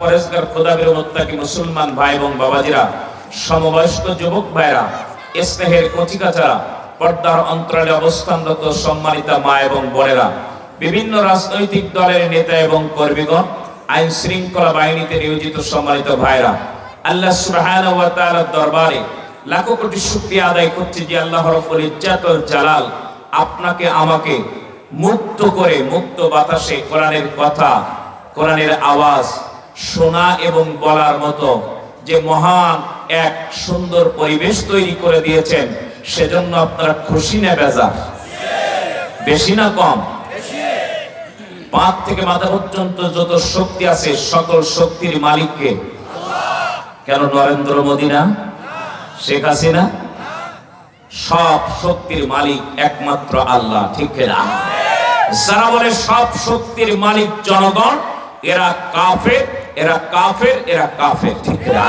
পরেশগার খোদাবের মুত্তাকি মুসলমান ভাই এবং বাবাজিরা, সমবয়স্ক যুবক ভাইরা, স্নেহের কচিকাচারা, পর্দার অন্তরালে অবস্থানরত সম্মানিতা মা এবং বোনেরা, বিভিন্ন রাজনৈতিক দলের নেতা এবং কর্মীগণ, আইন শৃঙ্খলা বাহিনীতে নিয়োজিত সম্মানিত ভাইরা, আল্লাহ সুবহানাহু ওয়া তাআলার দরবারে লাখো কোটি শুকরিয়া আদায় করছি যে আল্লাহ রাব্বুল ইজ্জাত ওয়াল জালাল আপনাকে আমাকে মুক্ত করে মুক্ত বাতাসে কোরআনের কথা, কোরআনের আওয়াজ শোনা এবং বলার মতো যে মহান এক সুন্দর পরিবেশ তৈরি করে দিয়েছেন, সেজন্য আপনারা খুশি না বেজার? বেশি না কম? পা থেকে মাথা পর্যন্ত যত শক্তি আছে সকল শক্তির মালিককে। কেন নরেন্দ্র মোদী না, শেখ হাসিনা? সব শক্তির মালিক একমাত্র আল্লাহ, ঠিক না? যারা বলে সব শক্তির মালিক জনগণ, এরা কাফের, এরা কাফের, এরা কাফের, ঠিক না?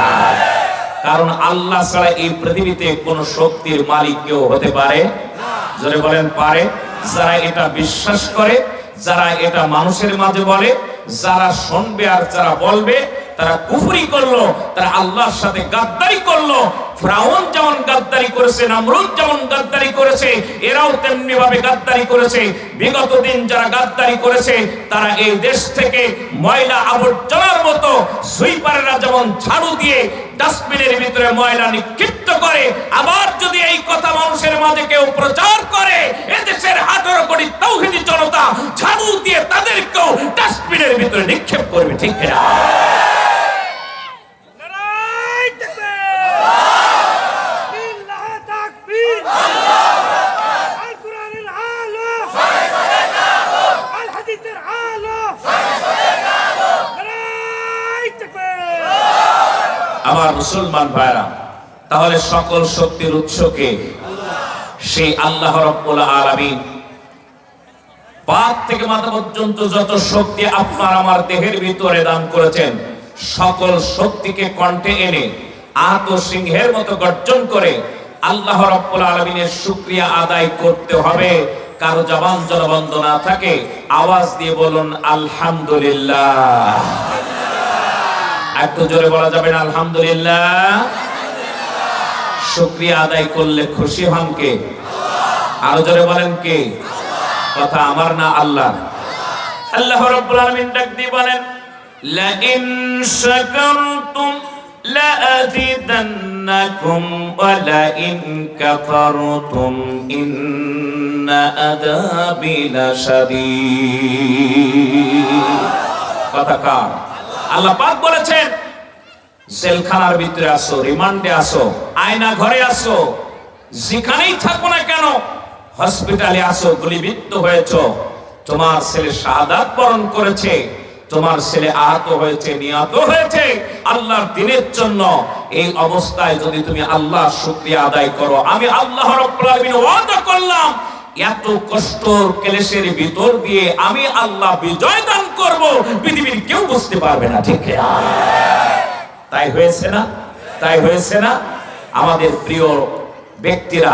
কারণ আল্লাহ ছাড়া এই পৃথিবীতে কোন শক্তির মালিক কেউ হতে পারে? জোরে বলেন পারে? যারা এটা বিশ্বাস করে, যারা এটা মানুষের মাঝে বলে, যারা শুনবে আর যারা বলবে, তারা কুফরি করলো, তারা আল্লাহর সাথে গাদ্দারি করলো। ফিরআউন যেমন গাদ্দারি করেছে, নমরুদ যেমন গাদ্দারি করেছে, এরাও তেমনি ভাবে গাদ্দারি করেছে। বিগত দিন যারা গাদ্দারি করেছে, তারা এই দেশ থেকে ময়লা আবর্জনার মতো সুইপাররা যেমন ঝাড়ু দিয়ে ডাস্টবিনের ভিতরে ময়লা নিক্ষিপ্ত করে, আবার যদি এই কথা মানুষের মাঝে কেউ প্রচার করে, এদেশের 18 কোটি তাওহীদি জনতা ঝাড়ু দিয়ে তাদেরকেও ডাস্টবিনের ভিতরে নিক্ষেপ করবে, ঠিক না? আমার মুসলমান ভাইরা, তাহলে সকল শক্তির উৎসকে সেই আল্লাহ রাব্বুল আলামিন। পা থেকে মাথা পর্যন্ত যত শক্তি আপনার আমার দেহের ভিতরে দান করেছেন, সকল শক্তিকে কণ্ঠে এনে আত সিংহের মতো গর্জন করে আল্লাহ রাব্বুল আলামিনের শুকরিয়া আদায় করতে হবে। কারো জবান বন্ধ না থাকে, আওয়াজ দিয়ে বলুন আলহামদুলিল্লাহ। একটু জোরে বলা যাবে না আলহামদুলিল্লাহ? শুকরিয়া আদায় করলে খুশি হন কে? আরো জোরে বলেন কে? কথা আমার না আল্লাহ। আল্লাহ রাব্বুল আলামিন ডাক দিয়ে বলেন, লা ইন শাকারতুম লা আযীদান্নাকুম ওয়া লা ইন কাফারতুম ইন্না আযাবি লাশাদীদ। কথা কার? আল্লাহ পাক বলেছেন, জেলখানার ভিতরে আসো, রিমান্ডে আসো, আয়না ঘরে আসো, যেখানেই থাকো না কেন, হসপিটালে আসো, গুলিবিদ্ধ হয়েছো, তোমার ছেলে শাহাদাত বরণ করেছে, তোমার ছেলে আহত হয়েছে, নিহত হয়েছে আল্লাহর দ্বীনের জন্য। এই অবস্থায় যদি তুমি আল্লাহর শুকরিয়া আদায় করো, আমি আল্লাহ রাব্বুল আলামিন ওয়াদা করলাম এত কষ্ট ক্লেশের ভিতর দিয়ে আমি আল্লাহ বিজয় দান করব, পৃথিবীর কেউ বুঝতে পারবে না, ঠিক না? তাই হয়েছে না? তাই হয়েছে না? আমাদের প্রিয় ব্যক্তিরা,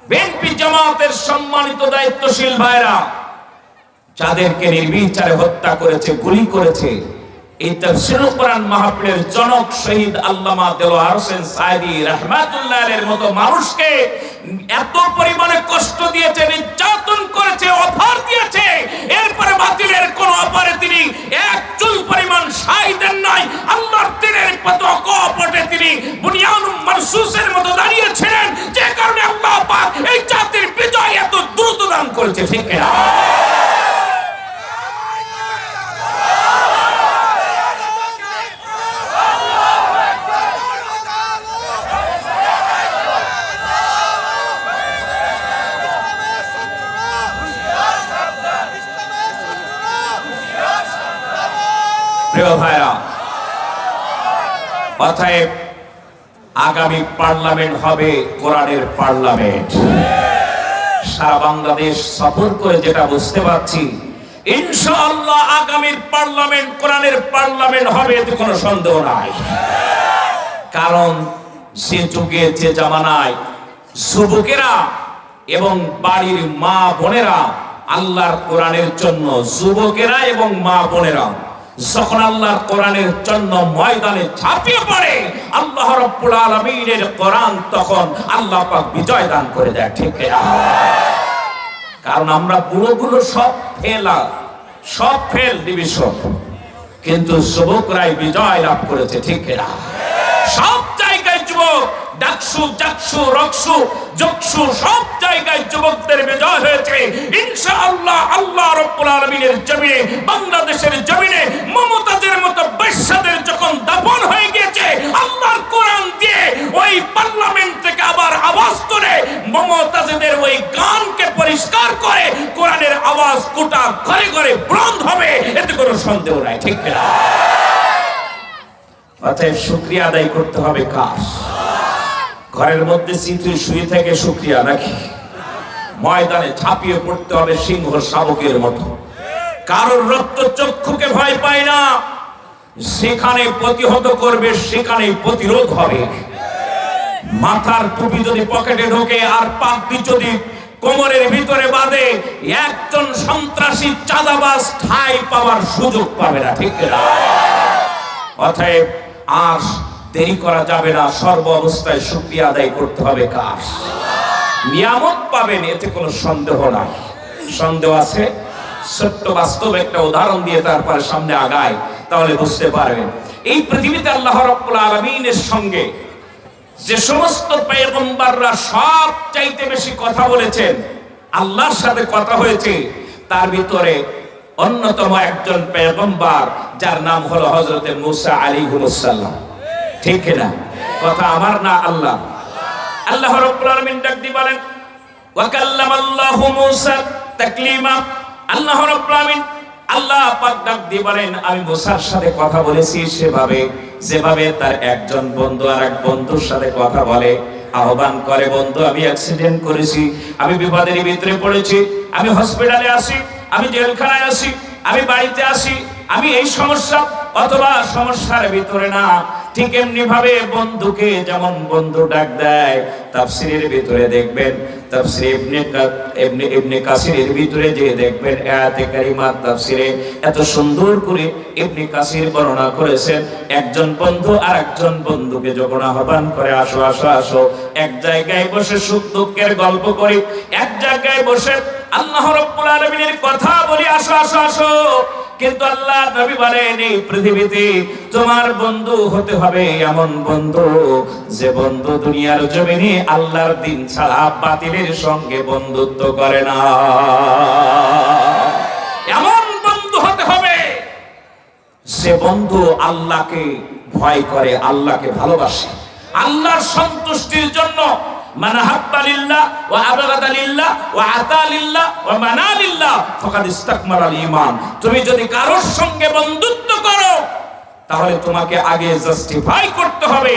বিএনপি জামাতের সম্মানিত দায়িত্বশীল ভাইরা, যাদেরকে নির্বিচারে হত্যা করেছে, গুলি করেছে, এই তাফসীরুল কোরআন মাহফিলের জনক শহীদ আল্লামা দেলোয়ার হোসেন সাঈদী রাহমাতুল্লাহ আলাইহির মতো মানুষকে এত পরিমাণে কষ্ট দিয়েছে, নির্যাতন করেছে, অফার দিয়েছে, এরপরে বাতিলের কোন অফারে তিনি এক চুল পরিমাণ সাই দেন নাই। আল্লাহর দ্বীনের পথে তিনি বুনিয়ানুল মারসুসের মতো দাঁড়িয়েছিলেন, যে কারণে আল্লাহ পাক এই জাতির বিজয় এত দ্রুত দান করেছে, ঠিক না? প্রিয় ভাইরা, অতএব আগামী পার্লামেন্ট হবে কোরআনের পার্লামেন্ট। সারা বাংলাদেশ সফর করে যেটা বুঝতে পারছি, ইনশাআল্লাহ আগামীর পার্লামেন্ট কোরআনের পার্লামেন্ট হবে, এতে কোনো সন্দেহ নাই। কারণ সে যুগে, যে জামানায় যুবকেরা এবং বাড়ির মা বোনেরা আল্লাহর কোরআনের জন্য, যুবকেরা এবং মা বোনেরা যখন আল্লাহর কোরআনের জন্য ময়দানে ঝাঁপিয়ে পড়ে আল্লাহ রাব্বুল আলামিনের কোরআন তখন আল্লাহ পাক বিজয় দান করে দেয়, ঠিক কিনা? কারণ আমরা বুড়োগুলো সব ফেল ডিভিশন, কিন্তু যুবকরাই বিজয় লাভ করেছে, ঠিক কিনা? সব জায়গায় যুবক, ডাকসু জাকসু রকসু জকসু সব জায়গায় যুবকদের বিজয় হয়েছে ইনশাআল্লাহ। আল্লাহ রাব্বুল আলামিনের জমিনে, বাংলাদেশের জমিনে মমতাজের মতো বেশ্যাদের যখন দাফন হয়ে গিয়েছে, আল্লাহর কোরআন দিয়ে ওই পার্লামেন্ট থেকে আবার আওয়াজ তুলে মমতাজদের ওই গানকে পরিষ্কার করে কোরআনের আওয়াজ গোটা ঘরে ঘরে বন্ধ হবে, এতে কোনো সন্দেহ নাই, ঠিক কিনা? অতএব শুকরিয়া আদায় করতে হবে কার? ঘরের মধ্যে চিত্রে শুয়ে থেকে শুকরিয়া নাকি? ময়দানে ঝাঁপিয়ে পড়তে হবে সিংহ শাবকের মতো। কারোর রক্ত চক্ষুকে ভয় পায় না, সেখানে প্রতিহত করবে, সেখানে প্রতিরোধ হবে। মাথার টুপি যদি পকেটে ঢোকে আর পাগড়ি যদি কোমরের ভিতরে বাঁধে, একজন সন্ত্রাসী চাঁদাবাজ ঠাঁই পাওয়ার সুযোগ পাবে না, ঠিক না? অতএব আর দেরি করা যাবে না, সর্ব অবস্থায় শুকরিয়া আদায় করতে হবে কার? নিয়ামত পাবেন, এতে কোনো সন্দেহ নাই। সন্দেহ আছে? ছোট্ট বাস্তব একটা উদাহরণ দিয়ে তারপরে সামনে আগায়, তাহলে বুঝতে পারবেন। এই পৃথিবীতে আল্লাহ রাব্বুল আলামিনের সঙ্গে যে সমস্ত পয়গম্বররা সব চাইতে বেশি কথা বলেছেন, আল্লাহর সাথে কথা হয়েছে, তার ভিতরে অন্যতম একজন পয়গম্বর যার নাম হলো হযরতে মুসা আলাইহিস সালাম, ঠিক না? কথা আমার না আল্লাহ। আল্লাহ রাব্বুল আলামিন ডাক দিয়ে বলেন ওয়া কাল্লামাল্লাহু মুসা তাকলিমা। আল্লাহ রাব্বুল আলামিন, আল্লাহ পাক ডাক দিয়ে বলেন আমি মুসার সাথে কথা বলেছি সেভাবে যেভাবে তার একজন বন্ধু আর এক বন্ধুর সাথে কথা বলে, আহ্বান করে, বন্ধু আমি অ্যাক্সিডেন্ট করেছি, আমি বিপদের ভিতরে পড়েছি, আমি হসপিটালে আসি, আমি জেলখানায় আসি, আমি বাড়িতে আসি, আমি এই সমস্যা অথবা সমস্যার ভিতরে না। ঠিক এমনি ভাবে বন্ধুকে যেমন বন্ধু ডাক দেয়, তাফসীরের ভিতরে দেখবেন, তাফসীর ইবনে কাসিরের ভিতরে যে দেখবেন আয়াতে কারিমা তাফসীরে এত সুন্দর করে ইবনে কাসির বর্ণনা করেছেন, একজন বন্ধু আর একজন বন্ধুকে যখন আহ্বান করে আসো আসো আসো, এক জায়গায় বসে সুখ দুঃখের গল্প করি, এক জায়গায় বসে আল্লাহ রাব্বুল আলামিনের কথা বলি, আসো আসো আসো। কিন্তু আল্লাহ নবী বলেন এই পৃথিবীতে তোমার বন্ধু হতে হবে এমন বন্ধু যে বন্ধু দুনিয়ার জমিনে আল্লাহর দিন ছাড়া বাতিলের সঙ্গে বন্ধুত্ব করে না। এমন বন্ধু হতে হবে যে বন্ধু আল্লাহকে ভয় করে, আল্লাহকে ভালোবাসে, আল্লাহর সন্তুষ্টির জন্য মান হাব্বা লিল্লাহ ওয়া আবগাদা লিল্লাহ ওয়া আতা লিল্লাহ ওয়া মানা লিল্লাহ ফাকাদ ইসতাকমালাল ঈমান। তুমি যদি কারোর সঙ্গে বন্ধুত্ব করো তাহলে তোমাকে আগে জাস্টিফাই করতে হবে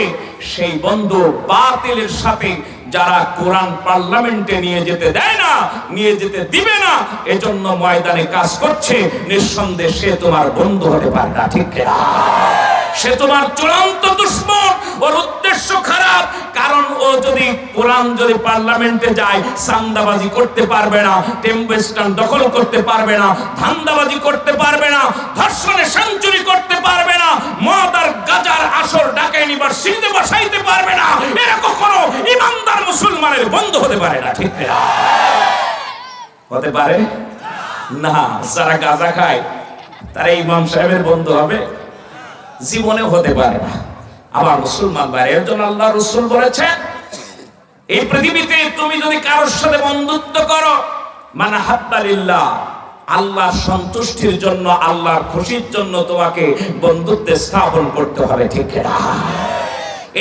সেই বন্ধু বাতিলের সাথে যারা কোরআন পার্লামেন্টে নিয়ে যেতে দেয় না, নিয়ে যেতে দিবে না, এজন্য ময়দানে কাজ করছে, নিঃসন্দেহে সে তোমার বন্ধু হতে পারে না, ঠিক না? সে তোমার চূড়ান্ত দুশমন, ওর উদ্দেশ্য খারাপ। কারণ ও যদি কোরআন যদি পার্লামেন্টে যায়, চাঁদাবাজি করতে পারবে না, টেম্পো স্ট্যান্ড দখল করতে পারবে না, ধান্দাবাজি করতে পারবে না, ধর্ষণে সেঞ্চুরি করতে পারবে না, মদ আর গাজার আসর ডাকাইনি ইউনিভার্সিটিতে বসাইতে পারবে না, এরা কখনো ইমানদার মুসলমানের বন্ধু হতে পারে না, ঠিক না? হতে পারে না। যারা গাঁজা খায় তারা ইমাম সাহেবের বন্ধু হবে? জীবনে হতে পারে না। আমার মুসলমান ভাই, এর জন্য আল্লাহ রাসূল বলেছেন এই পৃথিবীতে তুমি যদি কারোর সাথে বন্ধুত্ব করো, মান হাব্বা লিল্লাহ, আল্লাহর সন্তুষ্টির জন্য, আল্লাহর খুশির জন্য তোমাকে বন্ধুত্ব স্থাপন করতে হবে, ঠিক না?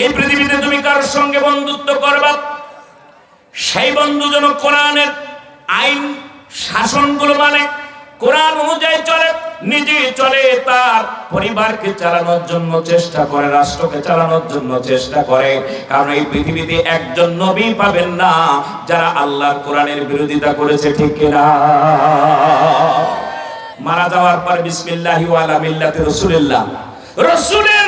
এই পৃথিবীতে তুমি কারোর সঙ্গে বন্ধুত্ব করবা, সেই বন্ধু যেন কোরআনের আইন শাসনগুলো মানে, কোরআন অনুযায়ী চলে, নিজে চলে, তার পরিবারকে চালানোর জন্য চেষ্টা করে, রাষ্ট্রকে চালানোর জন্য চেষ্টা করে। কারণ এই পৃথিবীতে একজন নবী পাবেন না যারা আল্লাহর কোরআনের বিরোধিতা করেছে, ঠিক কিনা? মারা যাওয়ার পর বিসমিল্লাহি ওয়া আলা মিল্লাতি রাসূলিল্লাহ, রাসূলের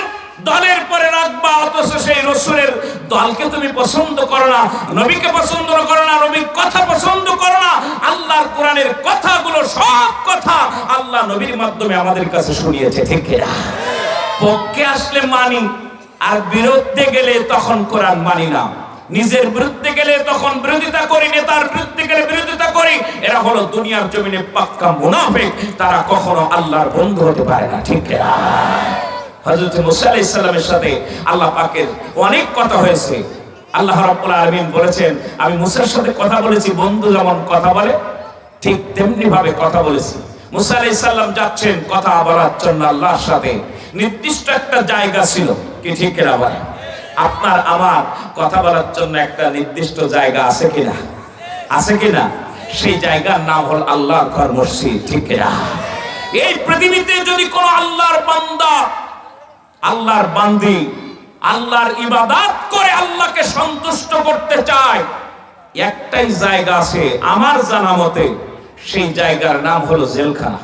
দলের পরে রাখবা, অথচ সেই রাসূলের দলকে তুমি পছন্দ করো না, নবীকে পছন্দ করো না, নবীর কথা পছন্দ করো না। আল্লাহর কোরআনের কথাগুলো সব কথা আল্লাহ নবীর মাধ্যমে আমাদের কাছে শুনিয়েছে, ঠিক কিনা? পক্ষে আসলে মানি, আর বিরুদ্ধে গেলে তখন কোরআন মানি না। নিজের বিরুদ্ধে গেলে তখন বিরোধিতা করি, নেতার বিরুদ্ধে গেলে বিরোধিতা করি। এরা হলো দুনিয়ার জমিনে পাক্কা মুনাফিক, তারা কখনো আল্লাহর বন্ধু হতে পারে না, ঠিক কিনা? হযরত মুসা আলাইহিস সালামের সাথে আল্লাহ পাকের অনেক কথা হয়েছে। আল্লাহ রাব্বুল আলামিন বলেছেন, আমি মুসার সাথে কথা বলেছি, বন্ধু যেমন কথা বলে ঠিক তেমনি ভাবে কথা বলেছি। মুসা আলাইহিস সালাম যাচ্ছেন কথা বলার জন্য আল্লাহর সাথে, নির্দিষ্ট একটা জায়গা ছিল, কি ঠিক কিনা বলেন? আপনার আমার কথা বলার জন্য একটা নির্দিষ্ট জায়গা আছে কিনা? আছে কিনা? সেই জায়গার নাম হল আল্লাহর ঘর, মসজিদ, ঠিক কিনা? এই পৃথিবীতে যদি কোন আল্লাহর বান্দা, আল্লাহর বান্দি আল্লাহর ইবাদত করে আল্লাহকে সন্তুষ্ট করতে চায়, একটাই জায়গা আছে আমার জানা মতে, সেই জায়গার নাম হলো জেলখানা।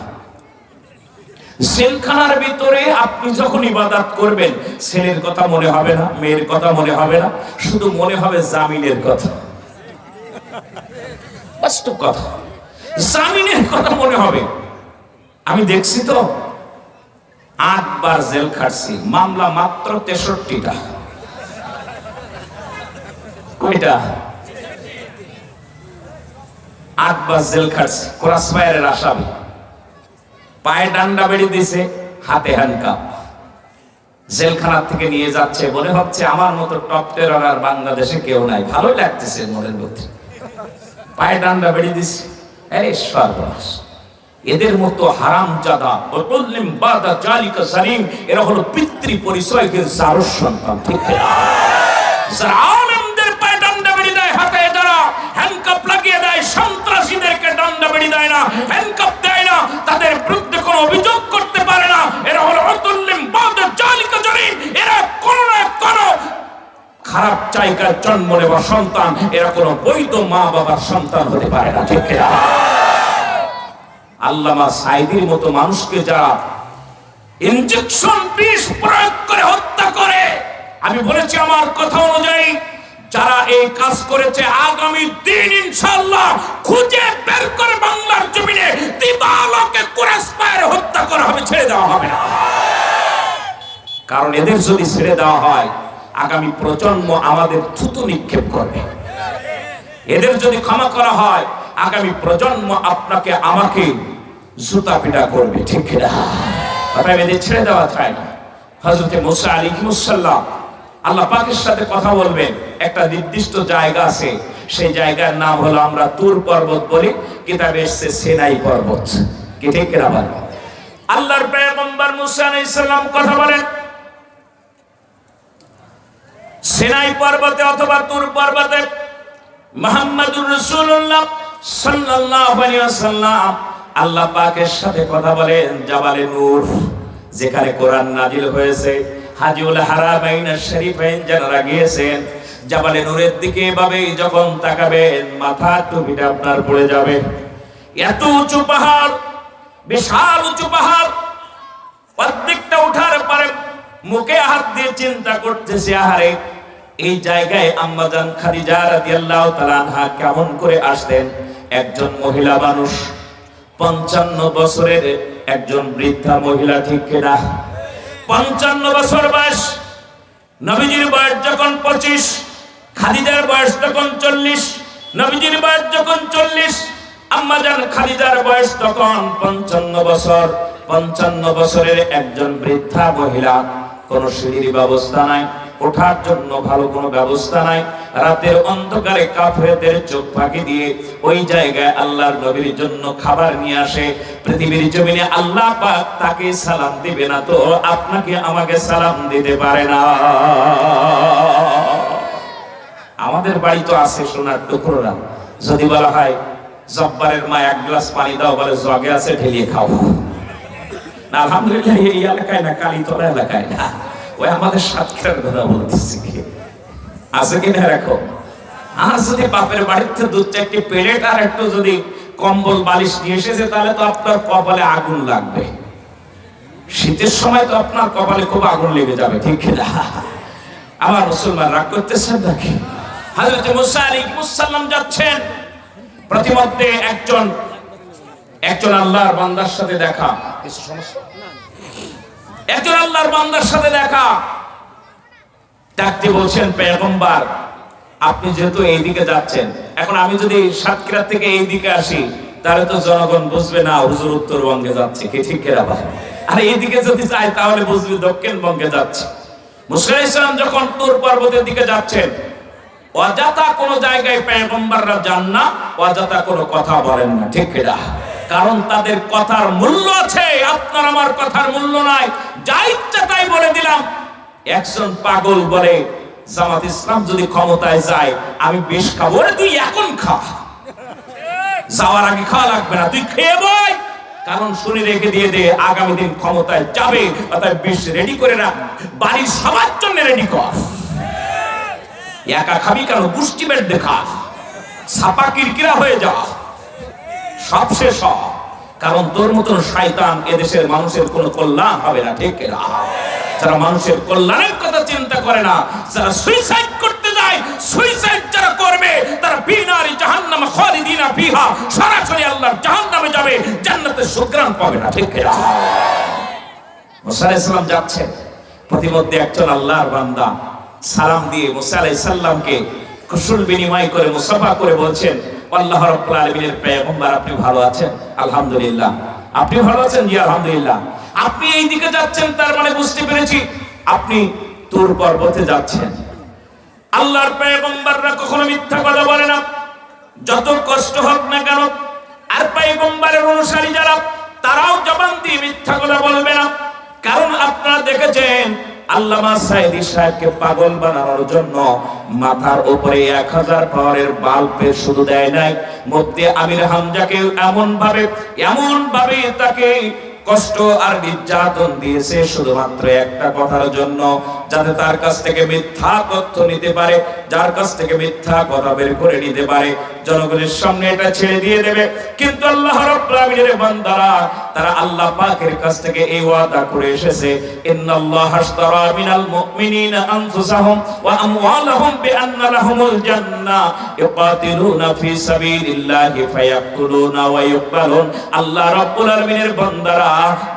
জেলখানার ভিতরে আপনি যখন ইবাদত করবেন, ছেলের কথা মনে হবে না, মেয়ের কথা মনে হবে না, শুধু মনে হবে জামিনের কথা। বাস্তব কথা, জামিনের কথা মনে হবে। আমি দেখছি তো 8 বার জেল খাটছি, মামলা মাত্র 63টা। কয়টা? 8 বার জেল খাটছি। ক্রস ফায়ারের আসামি, পায়ে ডান্ডা বেড়ে দিয়েছে, হাতে হ্যান্ডকাপ, জেলখানা থেকে নিয়ে যাচ্ছে। মনে হচ্ছে আমার মতো টপ টেরর আর বাংলাদেশে কেউ নাই, ভালোই লাগতেছে মনের মধ্যে। পায়ে ডান্ডা বেড়ে দিয়েছে, আরে সর্বনাশ! এদের মতো হারামজাদা ওয়াকুল্লিম বাদা জালিকা সালিম, এরা হলো পিতৃ পরিচয়কে জারুস সন্তান, ঠিক না? যারা আলেমদের পায়ে ডান্ডা বেড়ে দেয়, হাতে যারা হ্যান্ডকাপ লাগিয়ে দেয়, সন্ত্রাসীদেরকে ডান্ডা বেড়ে দেয় না, হ্যান্ডকাপ দেয় না, তাদের বিরুদ্ধে কোনো অভিযোগ করতে পারে না, এরা হলো ওয়াকুল্লিম বাদা জালিকা সালিম। এরা কোনো না কোনো খারাপ জায়গায় জন্ম নেওয়া সন্তান, এরা কোনো বৈধ মা বাবার সন্তান হতে পারে না, ঠিক না? আল্লামা সাইদির মতো মানুষকে যারা ইনজেকশন বিষ প্রয়োগ করে হত্যা করে, আমি বলেছি আমার কথা অনুযায়ী যারা এই কাজ করেছে, আগামী দিন ইনশাআল্লাহ খুঁজে বের করে বাংলার জমিনে দিবালোকে ক্রস ফায়ারে হত্যা করা হবে, ছেড়ে দেওয়া হবে না। কারণ এদের যদি ছেড়ে দেওয়া হয়, আগামী প্রজন্ম আমাদের থুতু নিক্ষেপ করবে। এদের যদি ক্ষমা করা হয়, আগামী প্রজন্ম আপনাকে আমাকে জুতা পিটা করবে, ঠিক না? অতএব এদের ছেড়ে দেওয়া যায় না। হযরত মুসা আলাইহিস সালাম আল্লাহ পাকের সাথে কথা বলবেন, একটা নির্দিষ্ট জায়গা আছে, সেই জায়গার নাম হলো আমরা তুর পর্বত বলি, কিতাবে এসেছে সিনাই পর্বত, কি ঠিক না বলেন? আল্লাহর পয়গম্বর মুসা আলাইহিস সালাম কথা বলেন সিনাই পর্বতে অথবা তুর পর্বতে। মুহাম্মাদুর রাসূলুল্লাহ সাল্লাল্লাহু আলাইহি ওয়াসাল্লাম আল্লাহ পাকের সাথে কথা বলেন জাবালে নূর, যেখানে কোরআন নাজিল হয়েছে। হাজিউল হারামাইন শরীফাইন যারা গিয়েছেন, জাবালে নূরের দিকে এভাবে যখন তাকাবেন, মাথা টুপিটা আপনার পড়ে যাবে। এত উঁচু পাহাড়, বিশাল উঁচু পাহাড়, প্রত্যেকটা উঠার পরে মুখে হাত দিয়ে চিন্তা করতেছে, আহারে এই জায়গায় আম্মাজান খাদিজা রাদিয়াল্লাহু তাআলা আনহা কেমন করে আসতেন? একজন মহিলা মানুষ, 55 বছরের একজন বৃদ্ধা মহিলা, ঠিক কিনা? 55 বছর বয়স। নবীজির বয়স যখন 25, খাদিজার বয়স তখন 40। নবীজির বয়স যখন 40, আম্মাজান খাদিজার বয়স তখন 55 বছর। 55 বছরের একজন বৃদ্ধা মহিলা, কোনো সিঁড়ির ব্যবস্থা নাই, ওঠার জন্য ভালো কোনো ব্যবস্থা নাই। রাতের অন্ধকারে কাফেরদের চোখ ফাঁকি দিয়ে ওই জায়গায় আল্লাহর নবীর জন্য খাবার নিয়ে আসে। পৃথিবীর জমিনে আল্লাহ পাক তাকে সালাম দিবে না তো আপনাকে আমাকে সালাম দিতে পারে না? আমাদের বাড়ি তো আছে সোনার টুকরোরা, যদি বলা হয় জব্বারের মা 1 গ্লাস পানি দাও, বলে জগে আছে, ঢেলিয়ে খাও। না, আলহামদুলিল্লাহ এই এলাকায় না, কালীতলা এলাকায় না, ওই আমাদের সাতক্ষীরার কথা বলতেছি, কি আছে কিনা রাখো। আর যদি বাপের বাড়িতে 2-4টি প্লেট আর একটু যদি কম্বল বালিশ নিয়ে এসেছে, তাহলে তো আপনার কপালে আগুন লাগবে। শীতের সময় তো আপনার কপালে খুব আগুন লেগে যাবে, ঠিক না? আমার মুসলমান রাগ করতেছেন নাকি? হযরত মুসা আলাইহিস সালাম যাচ্ছেন, প্রতিমধ্যে একজন আল্লাহর বান্দার সাথে দেখা, কিছু সমস্যা, একজন আল্লাহর বান্দার সাথে দেখা। ডাকতে বলছেন, পয়গম্বর আপনি যেহেতু এইদিকে যাচ্ছেন, এখন আমি যদি সাতক্ষীরা থেকে এইদিকে আসি তাহলে তো জনগণ বুঝবে না হুজুর উত্তরবঙ্গে যাচ্ছে, কি ঠিক কিনা? আর এইদিকে যদি যাই তাহলে বুঝবে দক্ষিণবঙ্গে যাচ্ছে। মুসা আলাইহিস সালাম যখন তুর পর্বতের দিকে যাচ্ছেন, অযথা কোন জায়গায় পয়গম্বররা যান না, অযথা কোনো কথা বলেন না, ঠিক কিনা? কারণ তাদের কথার মূল্য আছে, আপনার আমার কথার মূল্য নাই। যা ইচ্ছা তাই বলে দিলাম। একজন পাগল বলে, জামাত ইসলাম যদি ক্ষমতায় যায় আমি বিষ খাবো। তুই এখন খা, যাওয়ার আগে খাওয়া লাগবে না, তুই খেয়ে বই। কারণ শুনে রেখে দিয়ে দে, আগামী দিন ক্ষমতায় যাবে, অর্থাৎ বিষ রেডি করে রাখ, বাড়ির সবার জন্য রেডি কর। একা খাবি কেন? গোষ্ঠী বেড দেখা, ছাপা কিরকিরা হয়ে যা, সব শেষ হ। কারণ তোর মতন শয়তান এদেশের মানুষের কোনো কল্যাণ হবে না, ঠিক না? যারা মানুষের কল্যাণের কথা চিন্তা করে না, যারা সুইসাইড করতে যায়, সুইসাইড যারা করবে তারা বিনারি জাহান্নামে খালিদিনা ফিহা, সরাসরি আল্লাহর জাহান্নামে যাবে, জান্নাতের সুগ্রাণ পাবে না, ঠিক না? মুসা আলাইহিস সালাম যাচ্ছেন, প্রতিমধ্যে একজন আল্লাহর বান্দা সালাম দিয়ে মুসা আলাইহিস সালামকে কুশল বিনিময় করে মুসাফা করে বলছেন, আল্লাহ রাব্বুল আলামিনের পয়গম্বর আপনি ভালো আছেন? আলহামদুলিল্লাহ। আপনি ভালো আছেন? জি আলহামদুলিল্লাহ। আপনি এই দিকে যাচ্ছেন, তার মানে বুঝতে পেরেছি আপনি তুর পর্বতে যাচ্ছেন। আল্লাহর পয়গম্বররা কখনো মিথ্যা কথা বলে না, যত কষ্ট হোক না কেন। আর পয়গম্বরের অনুসারী যারা, তারাও জবান দিয়ে মিথ্যা কথা বলবে না। কারণ আপনারা দেখেছেন আল্লামা সাইদি সাহেবকে পাগল বানানোর জন্য মাথার উপরে 1000 পাওয়ারের বাল্বের শুধু দেয় নাই, মুফতি আমির হামজাকে এমন ভাবে তাকে কষ্ট আর নির্যাতন দিয়েছে শুধুমাত্র একটা কথার জন্য, যাতে তার কাছ থেকে মিথ্যা তথ্য নিতে পারে, যার কাছ থেকে মিথ্যা কথা বের করে নিতে পারে, জনগণের সামনে এটা ছেড়ে দিয়ে দেবে। কিন্তু আল্লাহ রাব্বুল আমিনের বান্দারা, তারা আল্লাহ পাকের কাছ থেকে এই ওয়াদা করে এসেছে, ইন্নাল্লাহা আশতারা মিনাল মুমিনিনা আনফুসাহুম ওয়া আমওয়ালাহুম বিআন্না লাহুমুল জান্নাহ ইউকাতিলুনা ফি সাবিলিল্লাহি ফায়াকতুলুনা ওয়া ইউকতালুন। আল্লাহ রাব্বুল আমিনের বান্দারা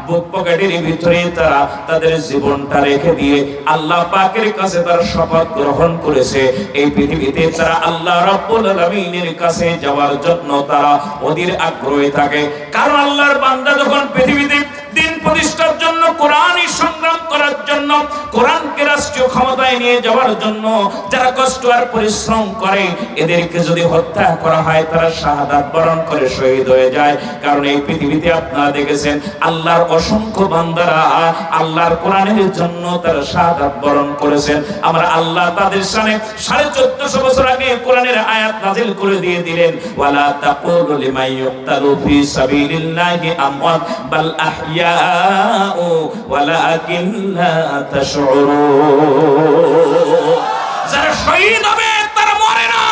বুক পকেটের ভিতরে তারা তাদের জীবনটা রেখে দিয়ে আল্লাহ পাকের কাছে তারা শপথ গ্রহণ করেছে, এই পৃথিবীতে তারা আল্লাহ রাব্বুল আলামিনের কাছে যাওয়ার জন্য তারা অধীর আগ্রহী থাকে। কারণ আল্লাহর বান্দা যখন পৃথিবীতে দিন প্রতিষ্ঠার জন্য, কোরআনই সংগ্রাম করার জন্য, কোরআনকে রাষ্ট্রীয় ক্ষমতায় নিয়ে যাওয়ার জন্য যারা কষ্ট আর পরিশ্রম করে, এদেরকে যদি হত্যা করা হয় তারা শাহাদাত বরণ করে শহীদ হয়ে যায়। কারণ এই পৃথিবীতে আপনারা দেখেছেন আল্লাহর অসংখ্য বান্দারা আল্লাহর কোরআনের জন্য তারা শাহাদাত বরণ করেছেন। আমরা আল্লাহ তাদের সামনে 1450 বছর আগে কোরআনের আয়াত নাযিল করে দিয়ে দিলেন, ওয়ালা তাকুলু লিমান ইউক্তালু ফি সাবিলিল্লাহি আমওয়াত বাল আহইয়াউ ওয়ালাকিন লা তাশউরুন। যারা শহীদ হবে তারা মরে না,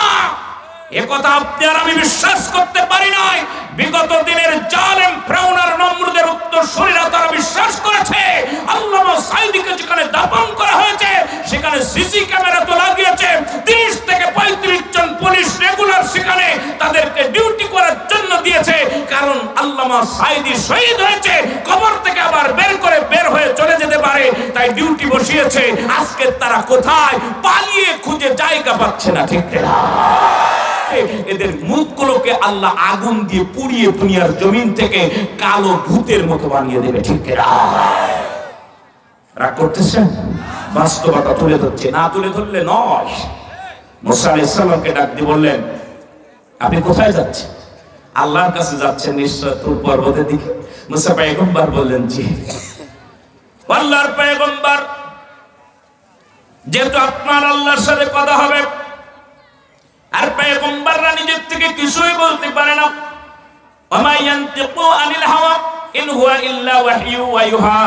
একথা আপনি আর আমি বিশ্বাস করতে পারি নাই। বিগত দিনের জালেম ফিরআউন আর নমরুদের উত্তরসূরিরা তারা বিশ্বাস করেছে আল্লামা সাইদিকে যেখানে দাফন করা হয়েছে সেখানে সিসি ক্যামেরা তো লাগিয়েছে, 30 থেকে 35 জন পুলিশ রেগুলার সেখানে তাদেরকে ডিউটি করার জন্য দিয়েছে। কারণ আল্লামা সাইদি শহীদ হয়েছে, কবর থেকে আবার বের হয়ে চলে যেতে পারে, তাই ডিউটি বসিয়েছে। আজকে তারা কোথায়? পালিয়ে খুঁজে জায়গা পাচ্ছে না, ঠিক না? এদের মুখগুলোকে আল্লাহ আগুন দিয়ে পুড়িয়ে দুনিয়ার জমিন থেকে কালো ভূতের মতো বানিয়ে দেবে, ঠিক না? রাগ করতেছেন? বাস্তবতা তুলে ধরছে, না তুলে ধরলে নয়। মুসা আলাইহিস সালামকে ডাক দিয়ে বললেন, আপনি কোথায় যাচ্ছেন? আল্লাহর কাছে যাচ্ছেন নিশ্চয়, তুর পর্বতের দিকে। মুসা পয়গম্বর বললেন, জি। আল্লাহর পয়গম্বর, যেহেতু আপনার আল্লাহর সাথে কথা হবে, আর পয়গম্বররা নিজের থেকে কিছুই বলতে পারে না, ওমা ইয়ানতিকু আনিল হাওয়া ইন হুয়া ইল্লা ওয়াহয়ু ওয়ায়ুহা।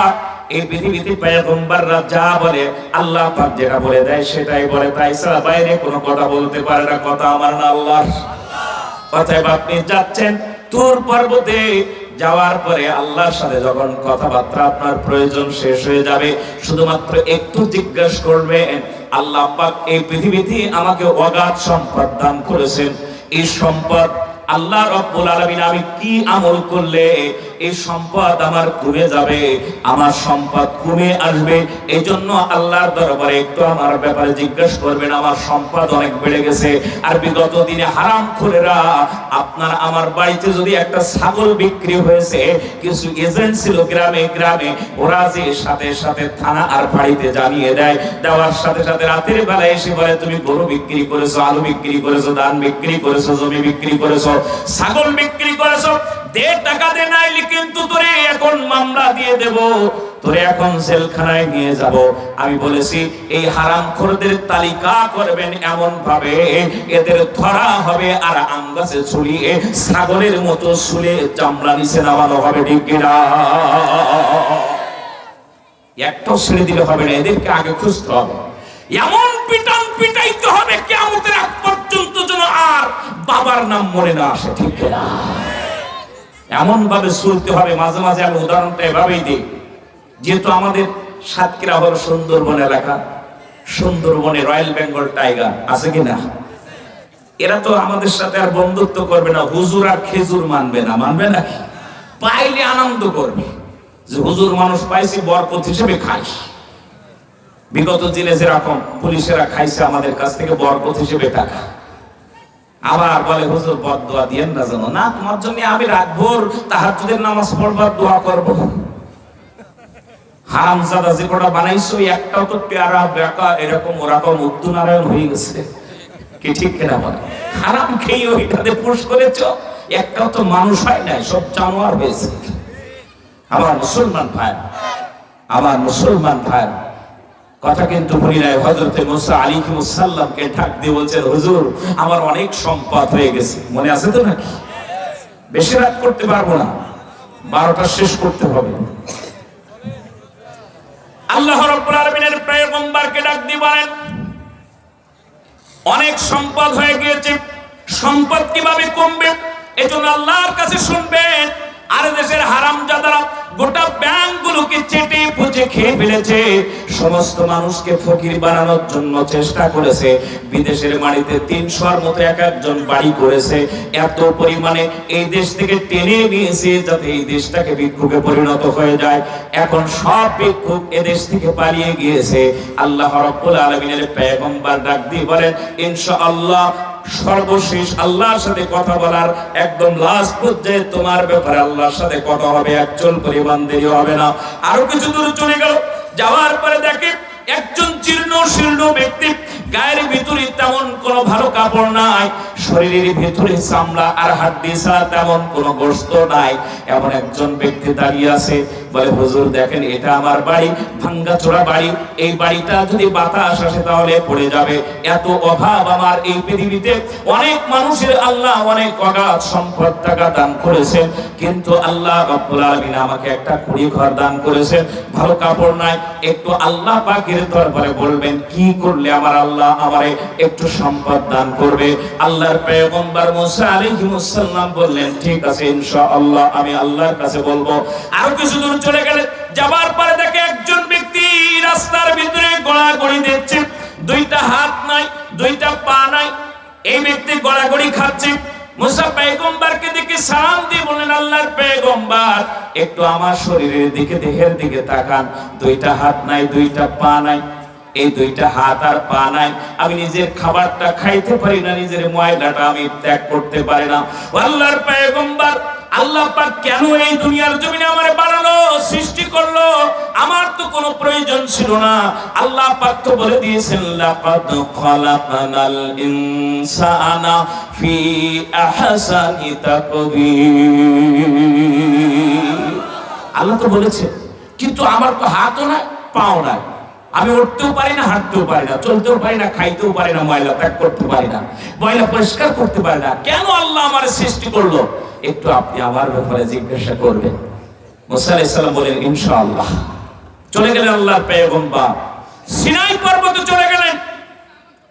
এই পৃথিবীতে পয়গম্বররা যা বলে আল্লাহ পাক যেটা বলে দেয় সেটাই বলে, তাই ছাড়া বাইরে কোনো কথা বলতে পারে না। কথা আমার না আল্লাহর। অতএব আপনি যাচ্ছেন তুর পর্বতে, যাওয়ার পরে আল্লাহর সাথে যখন কথাবার্তা আপনার প্রয়োজন শেষ হয়ে যাবে, শুধুমাত্র একটু জিজ্ঞাসা করবেন, আল্লাহ পাক এই পৃথিবীতে আমাকে অগাধ সম্পদ দান করেছেন। এই সম্পদ আল্লাহ রাব্বুল আলামিন আমি কি আমল করলে এই সম্পদ আমার কমে যাবে, আমার সম্পদ কমে আসবে, এই জন্য আল্লাহর দরবারে একটু আমার ব্যাপারে জিজ্ঞেস করবেন। আমার সম্পদ অনেক বেড়ে গেছে, আর বিগত দিনে হারামখোরেরা আপনার আমার বাড়িতে যদি একটা ছাগল বিক্রি হয়েছে, কিছু এজেন্ট ছিল গ্রামে গ্রামে, ওরা যে সাথে সাথে থানা আর বাড়িতে জানিয়ে দেয়, দেওয়ার সাথে সাথে রাতের বেলায় এসে বলে তুমি গরু বিক্রি করেছো, আলু বিক্রি করেছো, ধান বিক্রি করেছো, জমি বিক্রি করেছো, ছাগল বিক্রি করেছো, দে টাকা দে, নাইলে কিন্তু তোরে এখন মামলা দিয়ে দেব, তোরে এখন জেলখানায় নিয়ে যাব। আমি বলেছি এই হারামখোরদের তালিকা করবেন এমন ভাবে এদের ধরা হবে আর আম গাছে ঝুলিয়ে ছাগলের মতো শুলে চামড়া নিচে নামানো হবে, ঠিক কিনা? একটাও ছেড়ে দিলে হবে না, এদেরকে আগে খুঁজতে হবে, এমন পিটান পিটাইতে হবে কিয়ামতের আগ পর্যন্ত যেন আর বাবার নাম মনে না আসে, ঠিক কিনা? এমন ভাবে চলতে হবে। মাঝে মাঝে আমি উদাহরণটা এভাবেই দিই, যেহেতু আমাদের সাতক্ষীরা হল সুন্দরবন এলাকা, সুন্দরবনে রয়্যাল বেঙ্গল টাইগার আছে কিনা? এরা তো আমাদের সাথে আর বন্ধুত্ব করবে না, হুজুর আর খেজুর মানবে না, মানবে না? পাইলে আনন্দ করবে যে হুজুর মানুষ পাইছি, বরকত হিসেবে খাইস। বিগত দিনে যেরকম পুলিশেরা খাইছে আমাদের কাছ থেকে বরকত হিসেবে টাকা, আবার বলে হুজুর বদদোয়া দিয়েন না, জানো না তোমার জন্য আমি রাতভর তাহাজ্জুদের নামাজ পড়বার দোয়া করব। হারামজাদা যে কটা বানাইছো একটাও তো পেয়ারা বেকা এরকম ওরকম উর্দু নারায়ণ হয়ে গেছে, কি ঠিক কিনা বলে? হারাম খেয়ে ওইটাতে পুশ করেছো, একটাও তো মানুষ হয় নাই, সব জানোয়ার হয়েছে। আমার মুসলমান ভাই, আমার মুসলমান ভাই, কথা কিন্তু ভুলি নাই। হযরতে মুসা আলাইহিস সালামকে ডাক দিয়ে বলছেন, হুজুর আমার অনেক সম্পদ হয়ে গেছে, মনে আছে তো নাকি? বেশি রাত করতে পারবো না, 12টা শেষ করতে হবে। আল্লাহ রাব্বুল আলামিনের পয়গম্বরকে ডাক দিয়ে বলেন, অনেক সম্পদ হয়ে গিয়েছে, সম্পদ কিভাবে কমবে এজন্য আল্লাহর কাছে শুনবেন। আর দেশের হারামজাদারা গোটা ব্যাংকগুলোকে চেটে পুচে খেয়ে ফেলেছে, সমস্ত মানুষকে ফকির বানানোর জন্য চেষ্টা করেছে। বিদেশের মাটিতে 300-র মতো এক একজন বাড়ি করেছে, এত পরিমাণে এই দেশ থেকে টেনে নিয়েছে যাতে এই দেশটাকে ভিক্ষুকে পরিণত হয়ে যায়। এখন সব ভিক্ষুক এদেশ থেকে পালিয়ে গিয়েছে। আল্লাহ রাব্বুল আলামিনের পয়গম্বর ডাক দিয়ে বলেন, ইনশাআল্লাহ সর্বশেষ আল্লাহর সাথে কথা বলার একদম লাস্ট পর্যায়ে তোমার ব্যাপারে আল্লাহর সাথে কথা হবে, একচুল পরিমাণ দেরি হবে না। আরো কিছু দূর চলে গেল, যাওয়ার পরে দেখে একজন জীর্ণ শীর্ণ ব্যক্তি, গায়ের ভিতরে তেমন কোনো ভালো কাপড় নাই, শরীরের ভিতরে চামড়া আর হাড্ডি ছাড়া তেমন কোনো গোশত নাই, এমন একজন ব্যক্তি দাঁড়িয়ে আছে। বলে হুজুর দেখেন এটা আমার বাড়ি, ভাঙ্গাচোরা বাড়ি, এই বাড়িটা যদি বাতাস আসে তাহলে পড়ে যাবে, এত অভাব আমার এই পৃথিবীতে। অনেক মানুষের আল্লাহ অনেক অগাধ সম্পদ টাকা দান করেছেন, কিন্তু আল্লাহ রাব্বুল আলামিন আমাকে একটা কুড়ি ঘর দান করেছেন, ভালো কাপড় নাই। একটু আল্লাহ পাকের দরবারে বলবেন কি করলে আমার আল্লাহ আমারে একটু সম্পদ দান করবে। আল্লাহর পয়গম্বর মুসা আলাইহিস সালাম বললেন, ঠিক আছে ইনশাআল্লাহ আমি আল্লাহর কাছে বলবো। আর কিছু দূর চলে গেলেন, যাবার পরে দেখে একজন ব্যক্তি রাস্তার ভিতরে গড়াগড়ি দিচ্ছে, দুইটা হাত নাই, দুইটা পা নাই, এই ব্যক্তি গড়াগড়ি খাচ্ছে। মুসা পয়গম্বরকে দেখে সালাম দিয়ে বললেন, আল্লাহর পয়গম্বর একটু আমার শরীরের দিকে দেহের দিকে তাকান, দুইটা হাত নাই, দুইটা পা নাই, এই দুইটা হাত আর পা নাই, আমি নিজের খাবারটা খাইতে পারি না, নিজের ময়লাটা আমি ত্যাগ করতে পারি না। আল্লাহর পয়গম্বর আল্লাহ পাক কেন এই দুনিয়ার জমিনে আমারে বানালো, সৃষ্টি করলো? আমার তো কোনো প্রয়োজন ছিল না। আল্লাহ পাক তো বলে দিয়েছেন, লাকাদ খালাকনাল ইনসানা ফি আহসানি তাকবীর। আল্লাহ তো বলেছে, কিন্তু আমার তো হাতও নাই, পাও নাই, আমি উঠতেও পারি না, হাঁটতেও পারি না, চলতেও পারি না, খাইতেও পারি না, ময়লা ত্যাগ করতে পারি না, ময়লা পরিষ্কার করতে পারি না। কেন আল্লাহ আমার সৃষ্টি করলো? একটু আপনি আমার ব্যাপারে জিজ্ঞাসা করবেন। মুসা আলাইহিস সালাম বলেন, ইনশাআল্লাহ। চলে গেলেন আল্লাহর পয়গম্বর, সিনাই পর্বতে চলে গেলেন।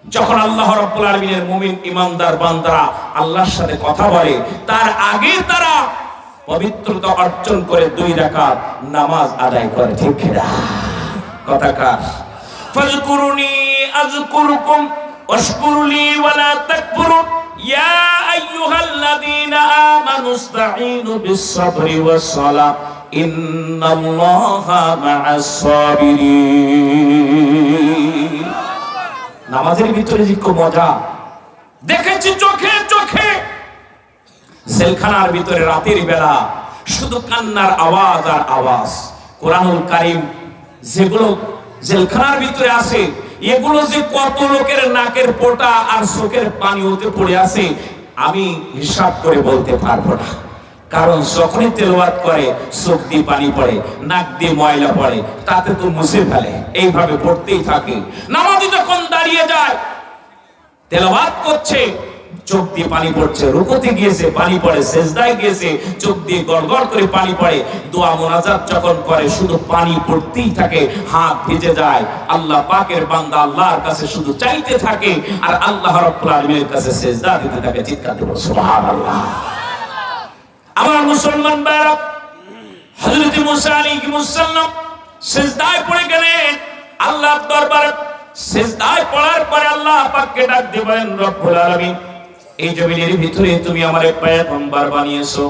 যখন আল্লাহ রাব্বুল আলামিনের মুমিন ইমানদার বান্দারা আল্লাহর সাথে কথা বলে, তার আগে তারা পবিত্রতা অর্জন করে 2 রাকাত নামাজ আদায় করে, ঠিক কিনা? কথা কার? ফাযকুরুনি আযকুরুকুম ওয়াশকুরুলি ওয়ালা তাকফুরুন ইয়া আইয়ুহাল্লাযীনা আমানুস্তাঈনু বিস-সাবরি ওয়াস-সালাহ ইন্নাল্লাহা মা'আস-সাবিরিন। নামাজের ভিতরে যে কি মজা দেখেছি চোখে চোখে। জেলখানার ভিতরে রাতের বেলা শুধু কান্নার আওয়াজ আর আওয়াজ। কোরআনুল কারীম যেগুলো জেলখানার ভিতরে আছে এগুলো যে কত লোকের নাকের পোটা আর চোখের পানি হতে পড়ে আছে আমি হিসাব করে বলতে পারবো না। কারণ যখনই তেলাওয়াত করে চোখ দিয়ে পানি পড়ে, নাক দিয়ে ময়লা পড়ে, তাতে তো মুছে ফেলে, এইভাবে পড়তেই থাকে। নামাজি যখন দাঁড়িয়ে যায় তেলাওয়াত করছে চোখ দিয়ে পানি পড়ছে, রুকুতে গিয়েছে পানি পড়ে, সেজদায় গিয়েছে চোখ দিয়ে গড়গড় করে পানি পড়ে, দোয়া মোনাজাত যখন করে শুধু পানি পড়তেই থাকে, হাত ভিজে যায়। আল্লাহ পাকের বান্দা আল্লাহর কাছে শুধু চাইতে থাকে আর আল্লাহ রাব্বুল আলামিনের কাছে সেজদা দিতে থাকে, চিৎকার দিয়ে সুবহানাল্লাহ। আমার মুসলমান ভাইরা, হযরত মুসা আলাইহিস সালাম সিজদায় পড়ে গেলেন আল্লাহর দরবারে। সিজদায় পড়ার পরে আল্লাহ পাককে ডাক দিয়ে বলেন, রব্বুল আলামিন এই জমিনের ভিতরে তুমি আমারে পয়গম্বর বানিয়েছো,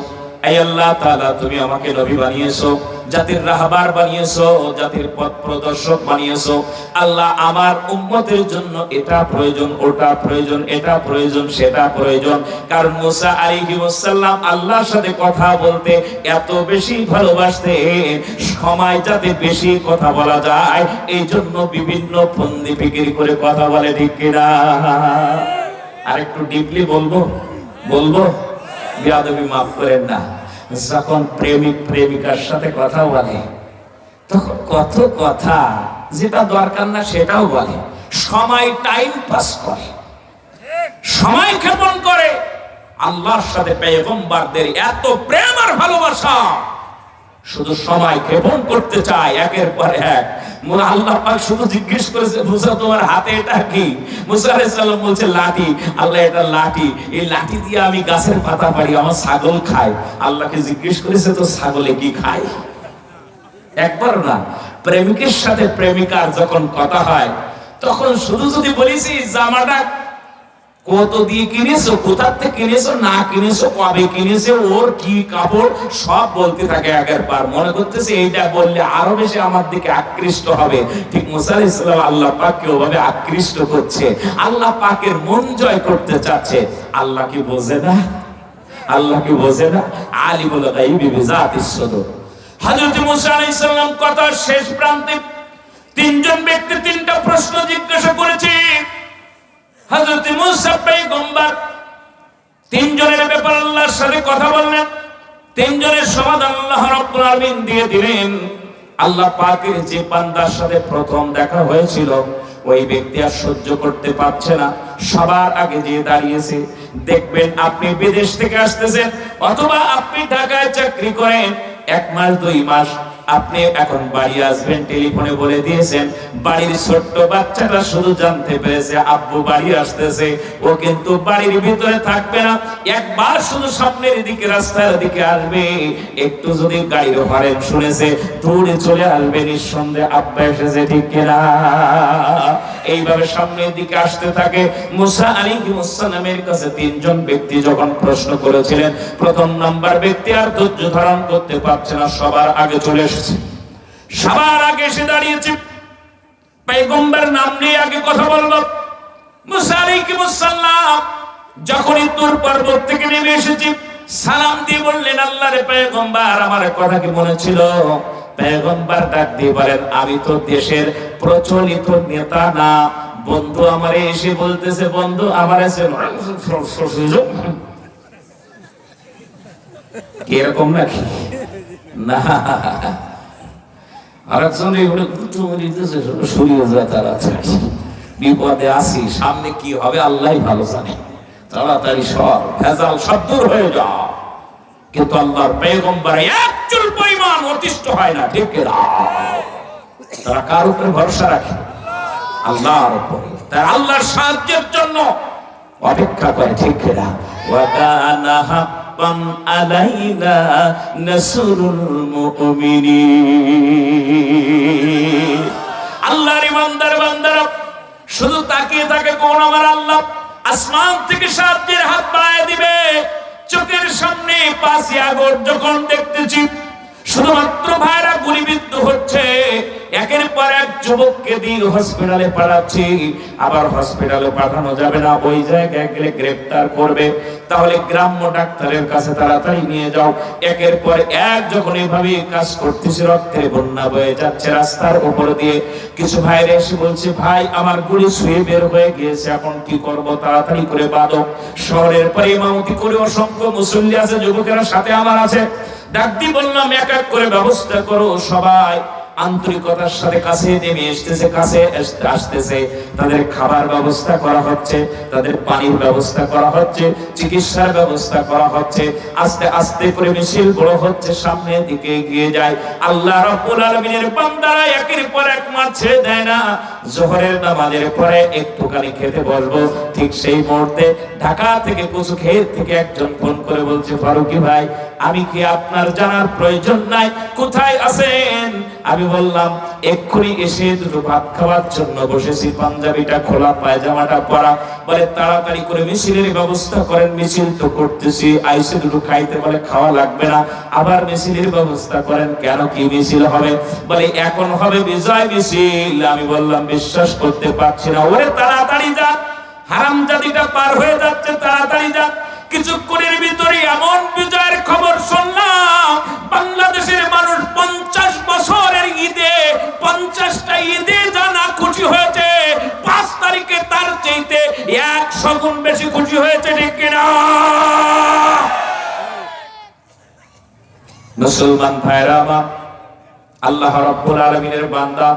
এই আল্লাহ তাআলা তুমি আমাকে নবী বানিয়েছো, জাতির রাহবার বানিয়েছো, জাতির পথ প্রদর্শক বানিয়েছো। আল্লাহ আমার উম্মতের জন্য এটা প্রয়োজন, ওটা প্রয়োজন, এটা প্রয়োজন, সেটা প্রয়োজন। কারণ মুসা আলাইহিস সালাম আল্লাহর সাথে কথা বলতে এত বেশি ভালোবাসতেন, সময় যাতে বেশি কথা বলা যায় এই জন্য বিভিন্ন ফন্দি ফিকির করে কথা বলে, ঠিক কিনা? আর একটু ডিপলি বলবো বেয়াদবি মাফ করেন না। যখন প্রেমিক প্রেমিকার সাথে কথা বলে তখন কত কথা যেটা দরকার না সেটাও বলে, সময় টাইম পাস করে, সময় ক্ষেপণ করে। আল্লাহর সাথে পয়গম্বরদের এত প্রেম আর ভালোবাসা, শুধু সময় ক্ষেপণ করতে চায় একের পর এক। আল্লাহ পাক শুধু জিজ্ঞেস করেছে, মুসা তোমার হাতে এটা কি? মুসা আলাইহিস সালাম বলছে লাঠি। আল্লাহ এটা লাঠি, এই লাঠি দিয়ে আমি গাছের পাতা পারি, আমার ছাগল খায়। আল্লাহকে জিজ্ঞেস করেছে তো ছাগলে কি খায়? একবার না, প্রেমিকের সাথে প্রেমিকার যখন কথা হয় তখন শুধু যদি বলিছি জামাটা কত দিয়ে কিনেছো, কোথা থেকে কিনেছো, না কিনেছো, কবে কিনেছো, ওর কি কাপড়, সব বলতে থাকে একের পর। মনে করতেছে এইটা বললে আরো বেশি আমার দিকে আকৃষ্ট হবে। ঠিক মুসা আলাইহিস সালাম আল্লাহ পাককে ওভাবে আকৃষ্ট করছে, আল্লাহ পাকের মন জয় করতে চাচ্ছে। আল্লাহ কি বোঝে না? আল্লাহ কি বোঝে না? আলিমুল গায়বি বিযাতিস সুদূর। হযরত মুসা আলাইহিস সালাম কথার শেষ প্রান্তে তিনজন ব্যক্তি তিনটা প্রশ্ন জিজ্ঞাসা করেছে। হযরত মুসা পয়গম্বর তিনজনের ব্যাপারে আল্লাহর সাথে কথা বললেন, তিনজনের সমাধান আল্লাহ রাব্বুল আলামিন দিয়ে দিলেন। আল্লাহ পাকের যে বান্দার সাথে প্রথম দেখা হয়েছিল ওই ব্যক্তি আর সহ্য করতে পারছে না, সবার আগে যে দাঁড়িয়েছে। দেখবেন আপনি বিদেশ থেকে আসতেছেন অথবা আপনি ঢাকায় চাকরি করেন, 1 মাস 2 মাস আপনি এখন বাড়ি আসবেন, টেলিফোনে বলে দিয়েছেন, বাড়ির ছোট্ট বাচ্চাটা শুধু জানতে পেরেছে আব্বু বাড়ি আসতেছে, ও কিন্তু বাড়ির ভিতরে থাকবে না, একবার শুধু সামনের দিকে রাস্তার দিকে আসবে, একটু যদি গাড়ির হরেন শুনেছে দৌড়ে চলে আসবে, নিঃসন্দেহে আব্বা এসেছে, ঠিক কিনা? এইভাবে সামনের দিকে আসতে থাকে। মুসা আলাইহিস সালামের কাছে তিনজন ব্যক্তি যখন প্রশ্ন করেছিলেন, প্রথম নাম্বার ব্যক্তি আর ধৈর্য ধারণ করতে পারছে না, সবার আগে চলে এসেছে, সবার আগে এসে দাঁড়িয়েছে। পয়গম্বর নাম নিয়ে আগে কথা বলল। মুসা আলাইহিস সালাম যখনই তুর পর্বত থেকে নেমে এসেছে সালাম দিয়ে বললেন, আল্লাহর পয়গম্বর আমার কথা কি মনে ছিল? পয়গম্বর ডাক দিয়ে বলেন, আমি তো দেশের প্রচলিত নেতা না, বন্ধু আমারে এসে বলতেছে, বন্ধু আমার এসে এরকম নাকি? না, আরেকজন বিপদে আসি, সামনে কি হবে আল্লাহ ভালো জানে, তাড়াতাড়ি সব ভেজাল সব দূর হয়ে যাও। কিন্তু আল্লাহর পয়গম্বর এক চুল পরিমাণ অতিষ্ঠ হয় না, ঠিক না? তারা কার উপরে ভরসা রাখে? আল্লাহর উপরে। তারা আল্লাহর সাহায্যের জন্য অপেক্ষা করে, ঠিক না? ওয়া কানা হাক্কান আলাইনা নাসরুল মুমিনিন। আল্লাহর ইমানদার বান্দারা শুধু তাকিয়ে থাকে কোন আমার আল্লাহ আসমান থেকে সাহায্যের হাত বাড়িয়ে দিবে। চোখের সামনে 5ই আগস্ট যখন দেখতেছি শুধুমাত্র ভাইরা গুলিবিদ্ধ হচ্ছে, একের পর এক যুবককে দিয়ে হসপিটালে পাঠাচ্ছি, আবার হসপিটালে পাঠানো যাবে না, ওই জায়গায় গেলে গ্রেফতার করবে, তাহলে গ্রাম্য ডাক্তারের কাছে তাড়াতাড়ি নিয়ে যাও। একের পর এক যখন এভাবে কাজ করতেছে, রক্তের বন্যা বয়ে যাচ্ছে রাস্তার উপর দিয়ে। কিছু ভাইরা এসে বলছে, ভাই আমার গুলি ছুঁয়ে বের হয়ে গিয়েছে, এখন কি করব, তাড়াতাড়ি করে বাঁধো। শহরের পরে ইমামতি করে অসংখ্য মুসল্লি আছে, যুবকেরা সাথে আমার আছে, ডাক দিয়ে বললাম এক এক করে ব্যবস্থা করো। সবাই আন্তরিকতার সাথে কাছে নেমে আসতেছে। তাদের খাবার ব্যবস্থা করা হচ্ছে, তাদের পানির ব্যবস্থা করা হচ্ছে, চিকিৎসার ব্যবস্থা করা হচ্ছে। আস্তে আস্তে করে মিছিল বড় হচ্ছে, সামনের দিকে এগিয়ে যায়। আল্লাহ রাব্বুল আলামিনের বান্দারা একের পর এক মাঠ ছেড়ে দেয় না। জোহরের নামাজের পরে একটুখানি খেতে বসবো, ঠিক সেই মুহূর্তে ঢাকা থেকে কচু ক্ষেত থেকে একজন ফোন করে বলছে, ফারুকি ভাই আমি কি আপনার জানার প্রয়োজন নাই, কোথায় আছেন? আমি বললাম এক্ষুনি এসে দুটো ভাত খাওয়ার জন্য বসেছি, পাঞ্জাবিটা খোলা, পায়জামাটা পরা। বলে তাড়াতাড়ি করে মিছিলের ব্যবস্থা করেন। মিছিল তো করতেছি, আইসে দুটো খাইতে, বলে খাওয়া লাগবে না, আবার মিছিলের ব্যবস্থা করেন। কেন, কি মিছিল হবে? বলে এখন হবে বিজয় মিছিল। আমি বললাম বিশ্বাস করতে পারছি না। ওরে তাড়াতাড়ি যা, হারামজাদিটা পার হয়ে যাচ্ছে, তাড়াতাড়ি যা। কিছুক্ষণের ভিতরে এমন বিজয়ের খবর শুনলাম, বাংলাদেশের মানুষ 50 বছরের ঈদে 50টা ঈদে জানা খুশি হয়েছে, 5 তারিখে তার চাইতে 100 গুণ বেশি খুশি হয়েছে, ঠিক কিনা? মুসলমান ভাইরা আমার, আল্লাহ রাব্বুল আলামিনের বান্দা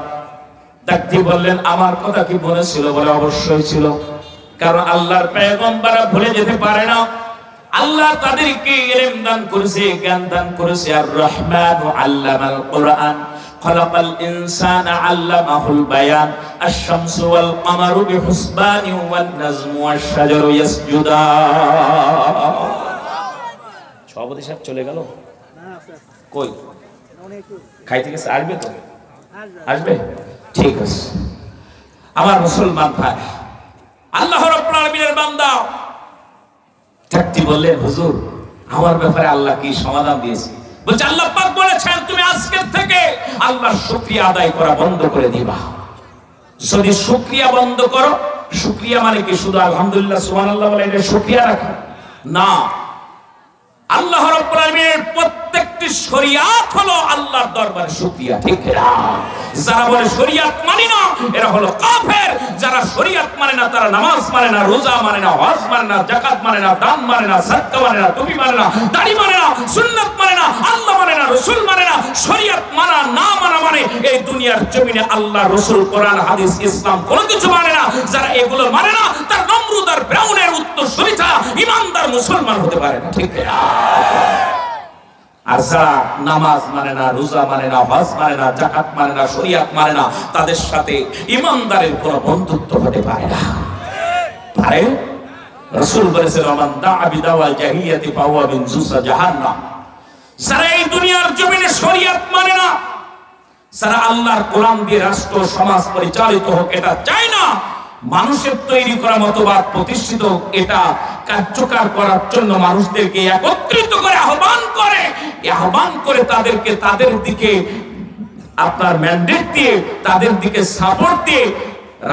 ডাকতে বললেন, আমার কথা কি মনে ছিল? বলে অবশ্যই ছিল, কারণ আল্লাহর পয়গম্বররা ভুলে যেতে পারে না। আল্লাহ তাদেরকে ইলম দান করেছে, জ্ঞান দান করেছে। আর রহমানু আল্লামাল কোরআন, খলাকাল ইনসানা আল্লামাহুল বায়ান, আশ-শামসু ওয়াল কমারু বিহুসবানি ওয়ান নাজমু ওয়াশ-শাজারু ইয়াসজুদান। সভাপতি সাহেব চলে গেল কই? খাইতে গেছে, আসবে তো? আসবে, ঠিক আছে। আমার মুসলমান ভাই, আল্লাহ রাব্বুল আলামিনের বান্দা থাকতে বললেন, হুজুর আমার ব্যাপারে আল্লাহ কি সমাধান দিয়েছে? বলছে আল্লাহ পাক বলেছেন তুমি আজকের থেকে আল্লাহর শুকরিয়া আদায় করা বন্ধ করে দিবা। যদি শুকরিয়া বন্ধ করো, শুকরিয়া মানে কি শুধু আলহামদুলিল্লাহ সুবহানাল্লাহ বলে এটা শুকরিয়া রাখা না। আল্লাহ রাব্বুল আলামিনের প্রত্যেকটি শরিয়াত হলো আল্লাহর দরবারে শুকরিয়া, ঠিক না? যারা বলে শরিয়াত মানি না এরা হলো কাফের। যারা শরিয়াত মানে না, তারা নামাজ মানে না, রোজা মানে না, হজ মানে না, যাকাত মানে না, দান মানে না, সাদকা মানে না, টুপি মানে না, দাড়ি মানে না, সুন্নাত মানে না, আল্লাহ মানে না, রাসূল মানে না। শরিয়াত মানা না মানা মানে এই দুনিয়ার জমিনে আল্লাহ, রাসূল, কোরআন, হাদিস, ইসলাম কোনো কিছু মানে না। যারা এগুলো মানে না, তার নমরুদ আর ফিরআউনের উত্তরসূরি ছাড়া ঈমানদার মুসলমান হতে পারে না, ঠিক না? আর যারা নামাজ মানে না, রোজা মানে না, হজ মানে না, যাকাত মানে না, শরিয়াত মানে না, তাদের সাথে ঈমানদারের কোনো বন্ধুত্ব হতে পারে না। পারে? রাসূল বলেছেন, মান দাআ বিদাওয়াল জাহিলিয়াতি ফাহুয়া মিন জুসা জাহান্নাম। যারা এই দুনিয়ার জমিনে শরিয়াত মানে না, যারা আল্লাহর কোরআন দিয়ে রাষ্ট্র সমাজ পরিচালিত হোক এটা চায় না, মানুষের তৈরি করা মতবাদ প্রতিষ্ঠিত এটা কার্যকর করার জন্য মানুষদেরকে একত্রিত করে আহ্বান করে তাদেরকে তাদের দিকে আপনার ম্যান্ডেট দিয়ে, তাদের দিকে সাপোর্ট দিয়ে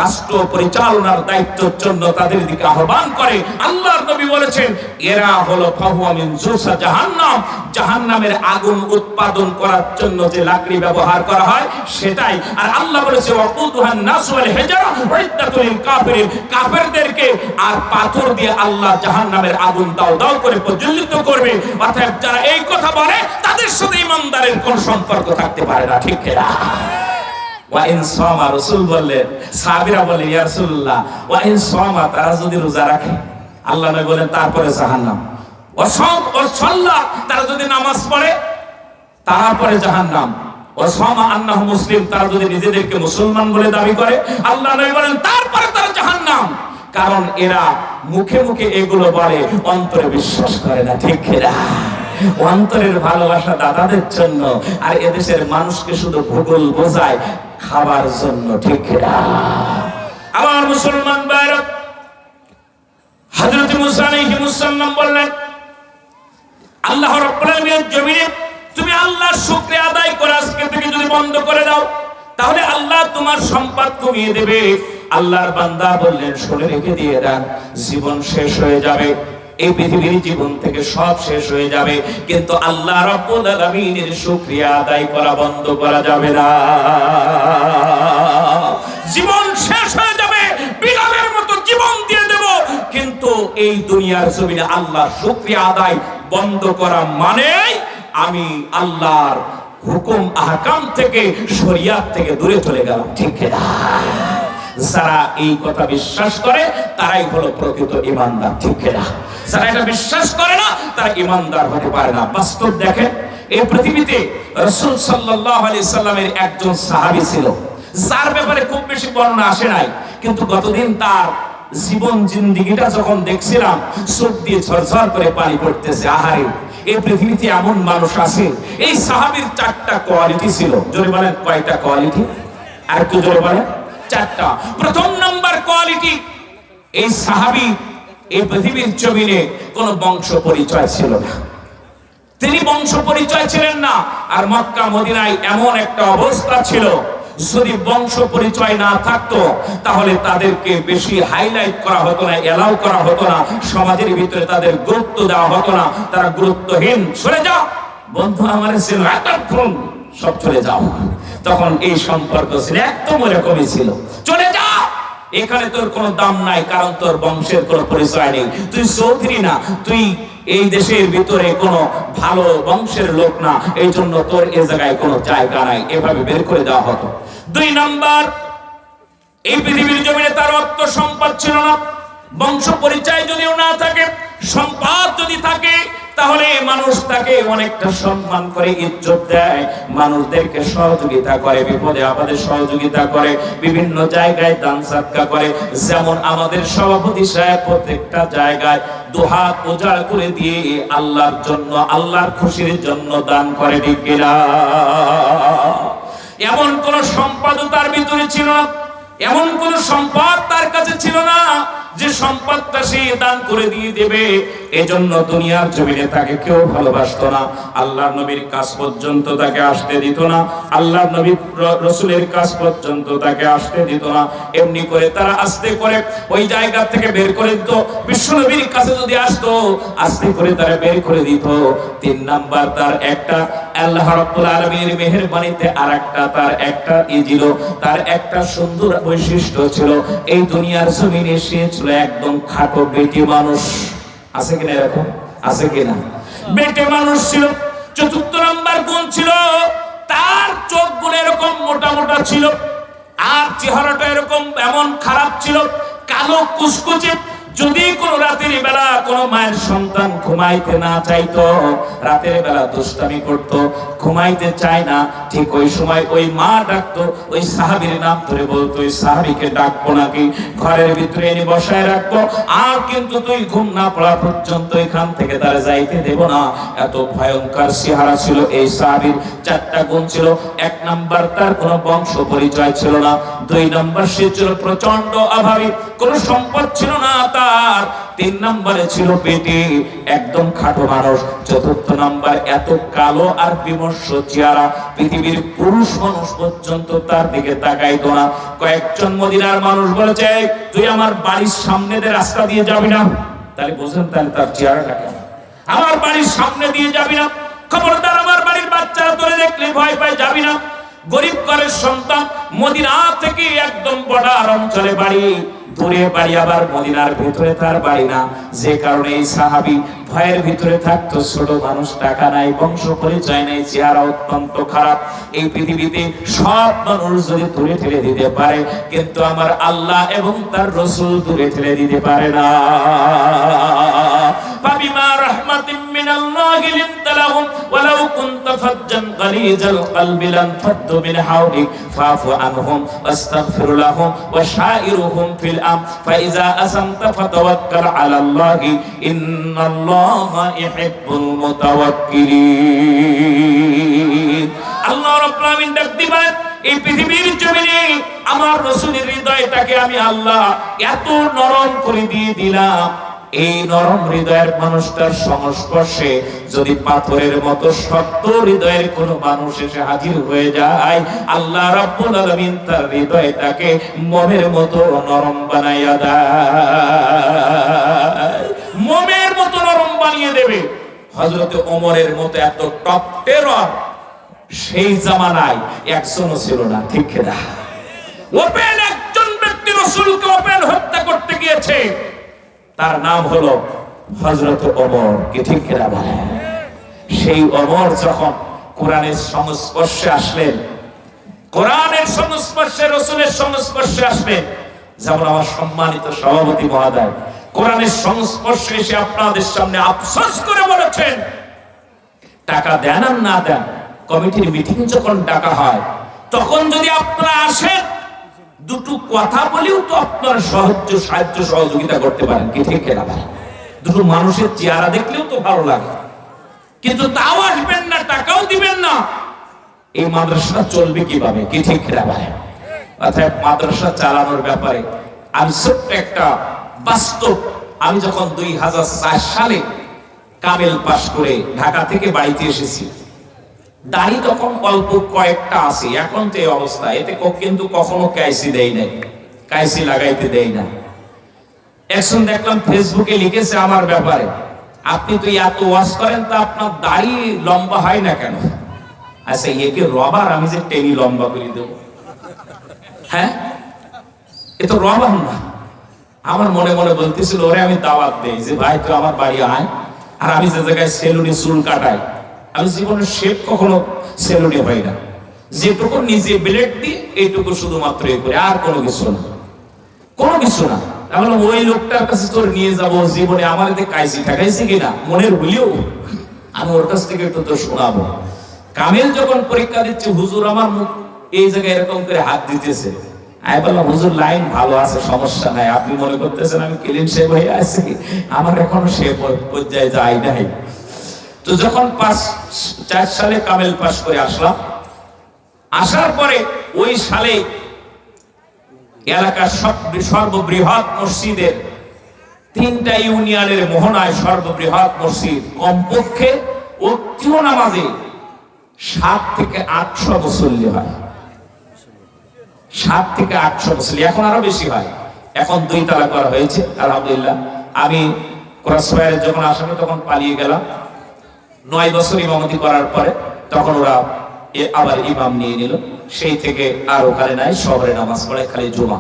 রাষ্ট্র পরিচালনার দায়িত্বের জন্য তাদের দিকে আহ্বান করে। আল্লাহর নবী বলেছেন এরা হলো ফাহুয়া মিন জুসা জাহান্নাম। জাহান্নামের আগুন উৎপাদন করার জন্য যে লাকড়ি ব্যবহার করা হয় সেটাই। আর আল্লাহ বলেছে ওয়াকুদুহান নাস ওয়াল হিজরা উইদ্দাতুল লিল কাফিরিন। কাফেরদেরকে আর পাথর দিয়ে আল্লাহ জাহান্নামের আগুন দাও দাও করে প্রজ্বলিত করবে। অর্থাৎ যারা এই কথা বলে তাদের সাথে ঈমানদারের কোন সম্পর্ক থাকতে পারে না, ঠিক না? ওয়া ইন সামা, রাসূল বললেন, সাহাবীরা বলে ইয়া রাসূলুল্লাহ ওয়া ইন সামা, তারা যদি রোজা রাখে, আল্লাহ নবী বলেন তারপরে জাহান্নাম। ওয়া সাম ওয়া সাল্লা, তারা যদি নামাজ পড়ে তারপরে জাহান্নাম। ওয়া সামা আন্নাহু মুসলিম, তারা যদি নিজেদেরকে মুসলমান বলে দাবি করে, আল্লাহ নবী বলেন তারপরে তারা জাহান্নাম। কারণ এরা মুখে মুখে এগুলো বলে, অন্তরে বিশ্বাস করে না, ঠিক না? অন্তরের ভালোবাসা দাদাদের জন্য, আর এদেশের মানুষকে শুধু ভূগোল বোঝায় খাবার জন্য, ঠিক না? আমার মুসলমান সাল্লাম বললেন, আল্লাহ রাব্বুল আলামিনের জমিনে তুমি আল্লাহর শুকরিয়া আদায় করা আজকে থেকে যদি বন্ধ করে দাও, তাহলে আল্লাহ তোমার সম্পদ কমিয়ে দেবে। আল্লাহর বান্দা বললেন, শুনে রেখে দিয়ে দেন, জীবন শেষ হয়ে যাবে, এই পৃথিবীর জীবন থেকে সব শেষ হয়ে যাবে, কিন্তু আল্লাহ রাব্বুল আলামিনের শুকরিয়া আদায় করা বন্ধ করা যাবে না। জীবন শেষ হয়ে যাবে, বিলালের মতো জীবন দিয়ে দেব, কিন্তু এই দুনিয়ার জমিনে আল্লাহর শুকরিয়া আদায় বন্ধ করা মানে আমি আল্লাহর হুকুম আহকাম থেকে, শরিয়াত থেকে দূরে চলে গেলাম। ঠিক না? যারা এই কথা বিশ্বাস করে তারাই হলো প্রকৃত ঈমানদার। ঠিক না? যারা এটা বিশ্বাস করে না তারা ঈমানদার হতে পারে না। বাস্তব দেখেন, এই পৃথিবীতে রাসূল সাল্লাল্লাহু আলাইহি সাল্লামের একজন সাহাবী ছিল, যার ব্যাপারে খুব বেশি বর্ণনা আসে নাই, কিন্তু গতদিন তার জীবন জিন্দেগিটা যখন দেখছিলাম, চোখ দিয়ে ঝরঝর করে পানি পড়তেছে। আহারে, এই পৃথিবীতে এমন মানুষ আছে। এই সাহাবীর 4টা কোয়ালিটি ছিল। জোরে বলেন, কয়টা কোয়ালিটি? আর একটু জোরে বলেন। 4টা। প্রথম নাম্বার কোয়ালিটি, এই সাহাবী এই পৃথিবীর জমিনে কোনো বংশ পরিচয় ছিল না, তিনি বংশ পরিচয় ছিলেন না। আর মক্কা মদিনায় এমন একটা অবস্থা ছিল, যদি বংশ পরিচয় না থাকতো তাহলে তাদেরকে বেশি হাইলাইট করা হতো না, এলাও করা হতো না, সমাজের ভিতরে তাদের গুরুত্ব দেওয়া হতো না। তারা গুরুত্বহীন, সরে যাও বন্ধু আমার ছিল, এতক্ষণ সব চলে যাও। তখন এই সম্পর্ক ছিল একদম এরকমই ছিল, চলে যাও, এখানে তোর কোনো দাম নাই, কারণ তোর বংশের কোনো পরিচয় নেই, তুই চৌধুরী না, তুই এই দেশের ভিতরে কোনো ভালো বংশের লোক না, এই জন্য তোর এই জায়গায় কোনো জায়গা নাই, এভাবে বের করে দেওয়া হতো। 2 নাম্বার, এই পৃথিবীর জমিনে তার অর্থ সম্পদ ছিল না। বংশ পরিচয় যদিও না থাকে, সম্পদ যদি থাকে, তাহলে মানুষ তাকে অনেকটা সম্মান করে, ইজ্জত দেয়, মানুষদেরকে সহযোগিতা করে, বিপদে আপদে সহযোগিতা করে, বিভিন্ন জায়গায় দান সদকা করে। যেমন আমাদের সভাপতি সাহেব প্রত্যেকটা জায়গায় দুহাত উজাড় করে দিয়ে আল্লাহর জন্য, আল্লাহর খুশির জন্য দান করে। ঠিক কিনা? এমন কোন সম্পদ তার ভিতরে ছিল না, এমন কোন সম্পদ তার কাছে ছিল না যে সম্পদটা সে দান করে দিয়ে দেবে। এজন্য দুনিয়ার জমিনে তাকে কেউ ভালোবাসতো না, আল্লাহর নবীর কাছ পর্যন্ত তাকে আসতে দিত না, আল্লাহর নবী রাসূলের কাছ পর্যন্ত তাকে আসতে দিত না। এমনি করে তারা আস্তে করে ওই জায়গা থেকে বের করে দিত। বিশ্ব নবীর কাছে যদি আসতো, আস্তে করে তারা বের করে দিত। 3 নাম্বার, তার একটা আল্লাহ রাব্বুল আলামিনের মেহেরবানিতে আরেকটা, তার একটা ছিল, তার একটা সুন্দর বৈশিষ্ট্য ছিল, এই দুনিয়ার জমিনে সে ছিল একদম খাটো বেটি মানুষ। আছে কিনা এরকম? আছে কিনা? বেটে মানুষ ছিল। 4 নাম্বার গুণ ছিল, তার চোখগুলো এরকম মোটা মোটা ছিল, আর চেহারাটা এরকম এমন খারাপ ছিল, কালো কুচকুচে। যদি কোন রাতের বেলা কোন মায়ের সন্তান ঘুমাইতে না চাইতো, রাতের বেলা দুষ্টামি করতো, ঘুমাইতে চায় না, ঠিক ওই সময় ওই মা ডাকতো, ওই সাহাবীর নাম ধরে বলতো, ওই সাহাবীকে ডাকবো নাকি, ঘরের ভিতরে এনে বসায় রাখবো, আর কিন্তু তুই ঘুম না পড়া পর্যন্ত এখান থেকে তার যাইতে দেব না। এত ভয়ঙ্কর চেহারা ছিল এই সাহাবীর। 4টা গুণ ছিল। 1 নাম্বার, তার কোনো বংশ পরিচয় ছিল না। 2 নাম্বার, সে ছিল প্রচন্ড অভাবী, কোনো সম্পদ ছিল না তার। 3 নাম্বারে ছিল পেটে, একদম খাটো মানুষ। 4 নাম্বার, এত কালো আর বিমর্ষ চেহারা, পৃথিবীর পুরুষ মানুষ পর্যন্ত তার দিকে তাকাইতো না। কয়েকজন মদিনার মানুষ বলেছে, তুই আমার বাড়ির সামনে দিয়ে রাস্তা দিয়ে যাবি না। তাহলে বুঝেন তাহলে তার চেহারাটা কেমন। আমার বাড়ির সামনে দিয়ে যাবি না, খবরদার, আমার বাড়ির বাচ্চারা তোরে দেখলে ভয় পায়, যাবি না। গরিব ঘরের সন্তান, মদিনা থেকে একদম বর্ডার অঞ্চলে বাড়ি, দূরে বাড়ি, আবার মদিনার ভিতরে তার বাড়ি না। যে কারণে এই সাহাবী ভয়ের ভিতরে থাকতো। ছোট মানুষ, টাকা নাই, বংশ পরিচয় নেই, চেহারা অত্যন্ত খারাপ। এই পৃথিবীতে সব মানুষ যদি দূরে ঠেলে দিতে পারে, কিন্তু আমার আল্লাহ এবং তার রাসূল দূরে ঠেলে দিতে পারে না। ফাবিমা রাহমাতিন মিনাল্লাহি লিনতা লাহুম ওয়ালাউ কুনতা ফাজ্জান গালিজাল কলবি লানফাদ্দু মিন হাওলিক ফাফু আনহুম ওয়াস্তাগফির লাহুম ওয়াশাইরুহুম ফিল আমর ফাইযা আসামতা ফাতাওয়াক্কাল আলাল্লাহি ইন্নাল্লাহা ইউহিব্বুল মুতাওয়াক্কিলিন। আল্লাহ রাব্বুল আলামিন ডাক দিবেন, এই পৃথিবীর জমিনে আমার রাসূলের হৃদয়টাকে আমি আল্লাহ এত নরম করে দিয়ে দিলাম, এই নরম হৃদয়ের মানুষটার সংস্পর্শে যদি পাথরের মতো শক্ত হৃদয়ের কোনো মানুষ এসে হাজির হয়ে যায়, আল্লাহ রাব্বুল আলামিন তার হৃদয়টাকে মোমের মতো নরম বানাইয়া দেয়, মোমের মতো নরম বানিয়ে দেবে। হযরত ওমরের মতো এত টপ টেরর সেই জামানায় একজনও ছিল না, ঠিক না? ওপেন একজন ব্যক্তি রাসূলকে ওপেন হত্যা করতে গিয়েছে, তার নাম হলো হযরত ওমর, কি ঠিক না বলে? সেই ওমর যখন কোরআনের সংস্পর্শে আসলেন, কোরআনের সংস্পর্শে, রাসূলের সংস্পর্শে আসলেন, যেমন আমার সম্মানিত সভাপতি মহোদয় কোরআনের সংস্পর্শে এসে আপনাদের সামনে আফসোস করে বলেছেন, টাকা দেন আর না দেন, কমিটির মিটিং যখন ডাকা হয় তখন যদি আপনারা আসেন, দুটো কথা বলেও তো আপনারা সাহায্য সহযোগিতা করতে পারেন, কি ঠিক না? দুটো মানুষের চেহারা দেখলেও তো ভালো লাগে, কিন্তু তাও আসবেন না, টাকাও দিবেন না। এই মাদ্রাসা চলবে কিভাবে, কি ঠিক না? অর্থাৎ মাদ্রাসা চালানোর ব্যাপারে আমি ছোট্ট একটা বাস্তব, আমি যখন 2004 সালে কামেল পাশ করে ঢাকা থেকে বাড়িতে এসেছি, দাড়ি তখন অল্প কয়েকটা আছে, এখন তো এই অবস্থা, এতে কিন্তু কখনো কাইসি দেয় নাই, কাইসি লাগাইতে দেয় না। একজন দেখলাম ফেসবুকে লিখেছে আমার ব্যাপারে, আপনি তো এত ওয়াজ করেন, তা আপনার দাড়ি লম্বা হয় না কেন? আচ্ছা, একে রবার আমি যে টেনি লম্বা করে দেবো? হ্যাঁ, এ তো রবার না। আমার মনে মনে বলতেছিল, ওরে আমি দাওয়াত দেই যে ভাই তুই আমার বাড়ি আয়, আর আমি যে জায়গায় সেলুনে চুল কাটাই, আমি জীবনে শেভ কখনো সেলুনে হয় না, যেটুকু নিজে ব্লেড দিই এইটুকু শুধুমাত্র এ করে, আর কোনো কিছু না, কোনো কিছু না। তাহলে ওই লোকটার কাছে তোর নিয়ে যাবো, জীবনে আমার এতে কাইসি ঠেকাইছে কিনা মনের হইলেও আমি ওর কাছ থেকে একটু তো শোনাবো। কামেল যখন পরীক্ষা দিচ্ছে, হুজুর আমার মুখ এই জায়গায় এরকম করে হাত দিতেছে, আমি বললাম হুজুর লাইন ভালো আছে, সমস্যা নাই, আপনি মনে করতেছেন আমি ক্লিন শেভ হয়ে আছি, আমার এখনো সে পর্যায়ে যাই নাই। তো যখন 4 সালে কামেল পাস করে আসলাম, আসার পরে ওই সালে এলাকার সর্ববৃহৎ মসজিদের 3টা ইউনিয়নের মোহনায় সর্ববৃহৎ মসজিদ, কমপক্ষে ওক্তিও নামাজে 7 থেকে 800 মুসল্লি হয়, 7 থেকে 800 মুসল্লি, এখন আরো বেশি হয়, এখন 2 তলা করা হয়েছে আলহামদুলিল্লাহ। আমি ক্রসফায়ারে যখন আসামি তখন পালিয়ে গেলাম, 9 বছর ইমামতি করার পরে তখন ওরা আবার ইমাম নিয়ে নিল, সেই থেকে আর ওখানে নাই, শহরে নামাজ পড়ে খালি জুমা।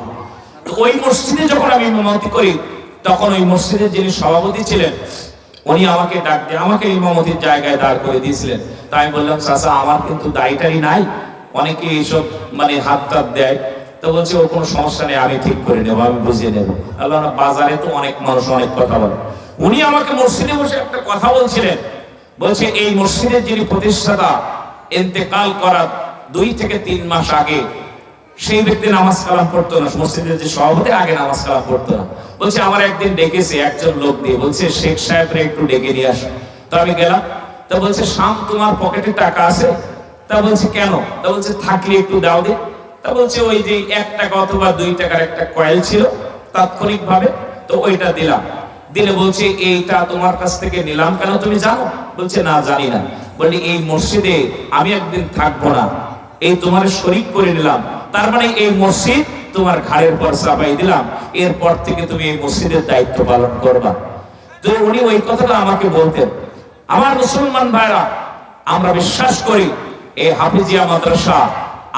তো ওই মসজিদে যখন আমি ইমামতি করি, তখন ওই মসজিদের যিনি সভাপতি ছিলেন উনি আমাকে ডাক দিয়ে আমাকে ইমামতির জায়গায় দাঁড় করে দিয়েছিলেন। তাই আমি বললাম, চাচা আমার কিন্তু দাড়ি নাই, অনেকে এইসব মানে হাত টাত দেয়, তো বলছে ওর কোনো সমস্যা নেই, আমি ঠিক করে নেবো, আমি বুঝিয়ে নেবো। আল্লাহ, বাজারে তো অনেক মানুষ অনেক কথা বলে, উনি আমাকে মসজিদে বসে একটা কথা বলছিলেন, বলছে এই মসজিদের যিনি প্রতিষ্ঠাতা ইন্তেকাল করার 2 থেকে 3 মাস আগে সেই ব্যক্তি নামাজ কালাম পড়তো না, মসজিদের যে সভাপতি আগে নামাজ কালাম পড়তো না। বলছে আমার একদিন ডেকেছে একজন লোক দিয়ে, বলছে শেখ সাহেবরে একটু ডেকে নিয়ে আসো। তো আমি গেলাম, তা বলছে শাম তোমার পকেটে টাকা আছে? তা বলছে কেন? তা বলছে থাকলে একটু দাও দে। তা বলছে ওই যে 1 টাকা অথবা 2 টাকার একটা কয়েল ছিল তাৎক্ষণিক ভাবে, তো ওইটা দিলাম। দিলে বলছে এইটা তোমার কাছ থেকে নিলাম কেন তুমি জানো? বলছে না জানি না। বলি এই মসজিদে আমি একদিন থাকবো না, এই তোমার শরীক করে নিলাম, তার মানে এই মসজিদ তোমার ঘাড়ের পর চাপাই দিলাম, এরপর থেকে তুমি এই মসজিদের দায়িত্ব পালন করবা। তো উনি ওই কথাটা আমাকে বলতেন। আমার মুসলমান ভাইরা, আমরা বিশ্বাস করি এই হাফিজিয়া মাদ্রাসা